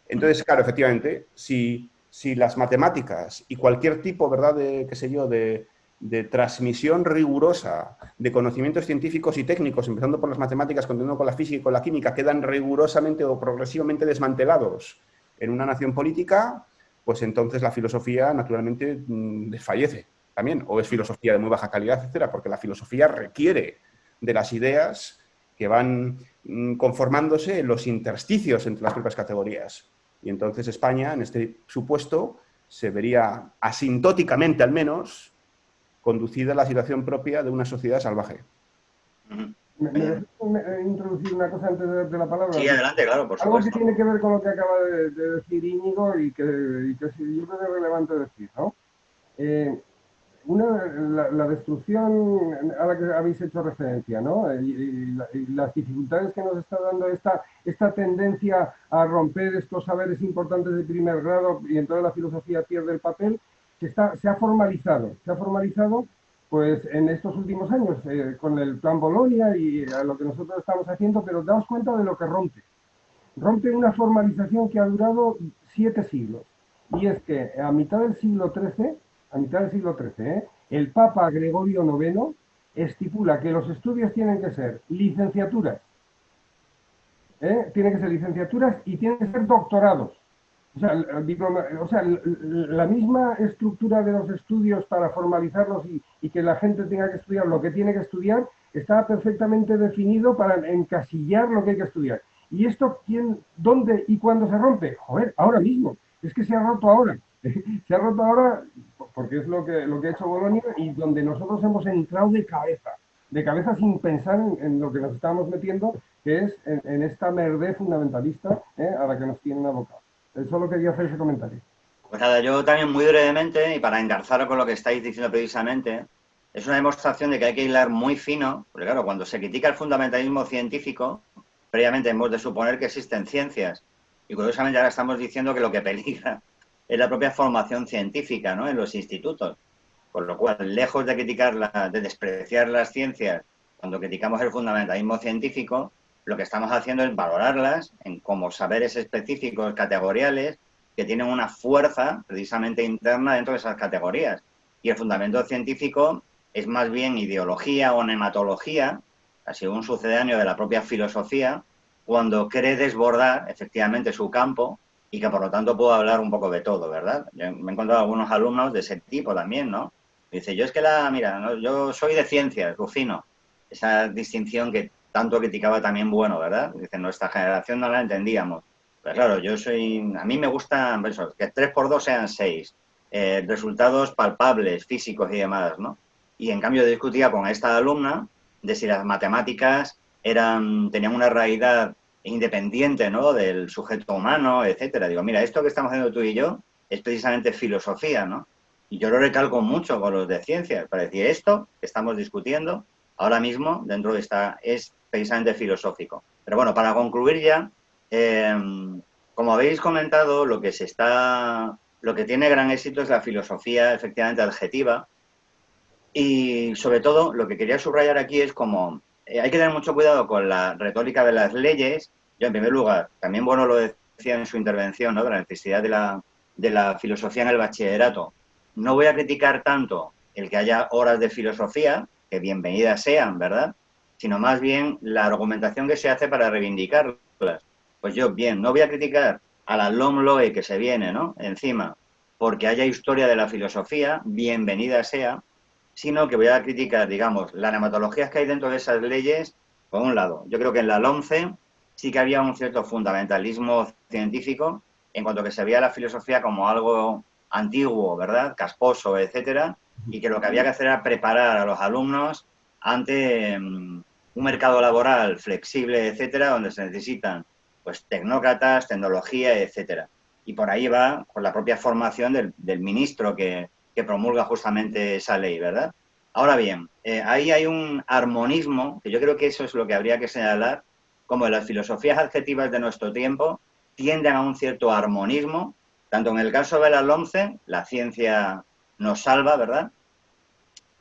Entonces, claro, efectivamente, si las matemáticas y cualquier tipo, ¿verdad?, de transmisión rigurosa de conocimientos científicos y técnicos, empezando por las matemáticas, continuando con la física y con la química, quedan rigurosamente o progresivamente desmantelados en una nación política, pues entonces la filosofía, naturalmente, desfallece también, o es filosofía de muy baja calidad, etcétera, porque la filosofía requiere de las ideas que van conformándose en los intersticios entre las propias categorías. Y entonces España, en este supuesto, se vería asintóticamente, al menos, conducida a la situación propia de una sociedad salvaje. ¿Me dejas introducir una cosa antes de la palabra? Sí, adelante, claro, por Algo que supuesto. tiene que ver con lo que acaba de decir Íñigo y que yo creo que es relevante decir, ¿no? La destrucción a la que habéis hecho referencia, ¿no? Y las dificultades que nos está dando esta tendencia a romper estos saberes importantes de primer grado y entonces la filosofía pierde el papel, se ha formalizado pues en estos últimos años con el Plan Bolonia y a lo que nosotros estamos haciendo, pero daos cuenta de lo que rompe. Rompe una formalización que ha durado 7 siglos. Y es que a mitad del siglo XIII, el Papa Gregorio IX estipula que los estudios tienen que ser licenciaturas, tienen que ser licenciaturas y tienen que ser doctorados. O sea, la misma estructura de los estudios para formalizarlos y que la gente tenga que estudiar lo que tiene que estudiar está perfectamente definido para encasillar lo que hay que estudiar. ¿Y esto quién, dónde y cuándo se rompe? Joder, ahora mismo. Es que se ha roto ahora. Se ha roto ahora porque es lo que ha hecho Bolonia y donde nosotros hemos entrado de cabeza sin pensar en lo que nos estábamos metiendo, que es en esta merdé fundamentalista a la que nos tienen abocados. Solo quería hacer ese comentario. Pues nada, yo también muy brevemente, y para engarzar con lo que estáis diciendo precisamente, es una demostración de que hay que hilar muy fino, porque claro, cuando se critica el fundamentalismo científico, previamente hemos de suponer que existen ciencias, y curiosamente ahora estamos diciendo que lo que peligra es la propia formación científica, ¿no?, en los institutos. Con lo cual, lejos de de despreciar las ciencias, cuando criticamos el fundamentalismo científico, lo que estamos haciendo es valorarlas como saberes específicos, categoriales, que tienen una fuerza precisamente interna dentro de esas categorías. Y el fundamento científico es más bien ideología o nematología, así un sucedáneo de la propia filosofía, cuando cree desbordar efectivamente su campo y que por lo tanto puedo hablar un poco de todo, ¿verdad? Yo me he encontrado algunos alumnos de ese tipo también, ¿no? Dice, yo es que mira, ¿no?, yo soy de ciencias, Rufino. Esa distinción que tanto criticaba también Bueno, ¿verdad? Dice, nuestra generación no la entendíamos. Pero claro, a mí me gusta eso, que 3 por 2 sean 6. Resultados palpables, físicos y demás, ¿no? Y en cambio discutía con esta alumna de si las matemáticas tenían una realidad independiente, ¿no?, del sujeto humano, etcétera. Digo, mira, esto que estamos haciendo tú y yo es precisamente filosofía, ¿no? Y yo lo recalco mucho con los de ciencias, para decir, esto que estamos discutiendo ahora mismo dentro de es precisamente filosófico. Pero bueno, para concluir ya, como habéis comentado, lo que tiene gran éxito es la filosofía efectivamente adjetiva, y sobre todo lo que quería subrayar aquí es como hay que tener mucho cuidado con la retórica de las leyes. Yo, en primer lugar, también Bueno lo decía en su intervención, ¿no?, de la necesidad de la filosofía en el bachillerato. No voy a criticar tanto el que haya horas de filosofía, que bienvenidas sean, ¿verdad?, sino más bien la argumentación que se hace para reivindicarlas. Pues yo, bien, no voy a criticar a la LOMLOE que se viene, ¿no?, encima, porque haya historia de la filosofía, bienvenida sea, sino que voy a criticar, digamos, las nematologías que hay dentro de esas leyes. Por un lado, yo creo que en la LOMCE sí que había un cierto fundamentalismo científico en cuanto a que se veía la filosofía como algo antiguo, ¿verdad?, casposo, etcétera, y que lo que había que hacer era preparar a los alumnos ante un mercado laboral flexible, etcétera, donde se necesitan pues tecnócratas, tecnología, etcétera. y por ahí va por la propia formación del ministro que promulga justamente esa ley, ¿verdad? Ahora bien, ahí hay un armonismo, que yo creo que eso es lo que habría que señalar, como las filosofías adjetivas de nuestro tiempo tienden a un cierto armonismo, tanto en el caso de la LOMCE, la ciencia nos salva, ¿verdad?,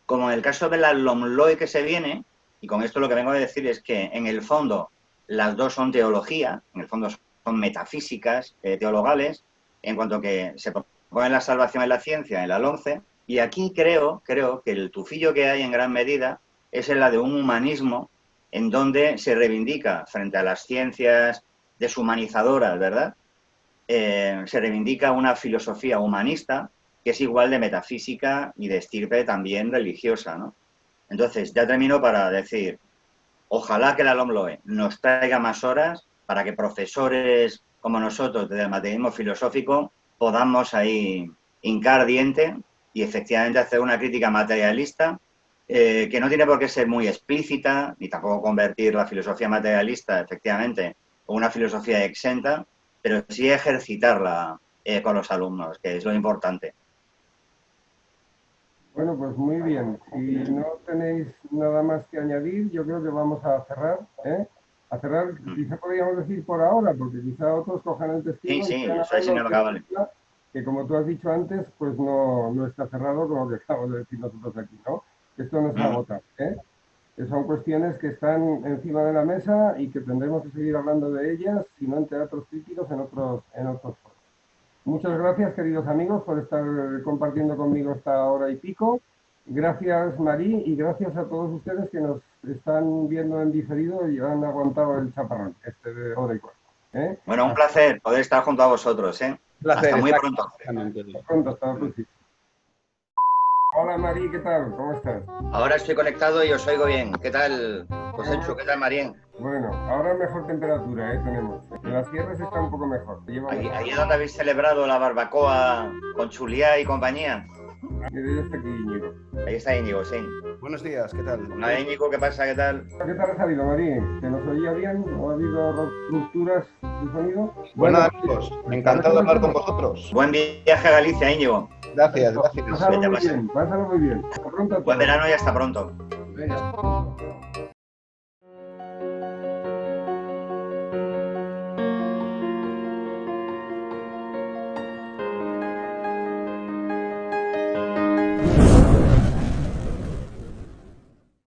como en el caso de la LOMLOE que se viene, y con esto lo que vengo a decir es que en el fondo las dos son teología, en el fondo son metafísicas teologales, en cuanto que se propone la salvación en la ciencia, en la LOMCE, y aquí creo que el tufillo que hay en gran medida es en la de un humanismo en donde se reivindica frente a las ciencias deshumanizadoras, ¿verdad? Se reivindica una filosofía humanista que es igual de metafísica y de estirpe también religiosa, ¿no? Entonces, ya termino para decir, ojalá que la LOMLOE nos traiga más horas para que profesores como nosotros del materialismo filosófico podamos ahí hincar diente y efectivamente hacer una crítica materialista que no tiene por qué ser muy explícita, ni tampoco convertir la filosofía materialista, efectivamente, en una filosofía exenta, pero sí ejercitarla con los alumnos, que es lo importante. Bueno, pues muy bien. Si no tenéis nada más que añadir, yo creo que vamos a cerrar, ¿eh? A cerrar, quizá podríamos decir por ahora, porque quizá otros cojan el testigo Sí, y sí, vayan eso es hablando de inevitable. película, que como tú has dicho antes, pues no está cerrado como que acabamos de decir nosotros aquí, ¿no? Esto no se agota, ¿eh? Que son cuestiones que están encima de la mesa y que tendremos que seguir hablando de ellas, si no en teatros críticos, en otros foros. Muchas gracias, queridos amigos, por estar compartiendo conmigo esta hora y pico. Gracias, Marí, y gracias a todos ustedes que nos están viendo en diferido y han aguantado el chaparrón, de hora y cuarto. Bueno, un placer poder estar junto a vosotros, ¿eh? Placer, Hasta muy pronto. Hasta pronto, hasta la próxima. Hola, Marí, ¿qué tal? ¿Cómo estás? Ahora estoy conectado y os oigo bien. ¿Qué tal, Joséchu? ¿Qué tal, Marien? Bueno, ahora mejor temperatura, tenemos. En las sierras está un poco mejor. ¿Ahí es donde habéis celebrado la barbacoa con Chuliá y compañía? Ahí está aquí Íñigo. Ahí está Íñigo, sí. Buenos días, ¿qué tal? Hola, Íñigo, ¿qué pasa? ¿Qué tal? ¿Qué tal ha salido, Marí? ¿Se nos oía bien? ¿No ha habido rupturas de sonido? Bueno, amigos, encantado de hablar con vosotros. Buen viaje a Galicia, Íñigo. Gracias, gracias. Pásalo muy bien, pásalo muy bien. Hasta pronto. Buen verano y hasta pronto. Venga.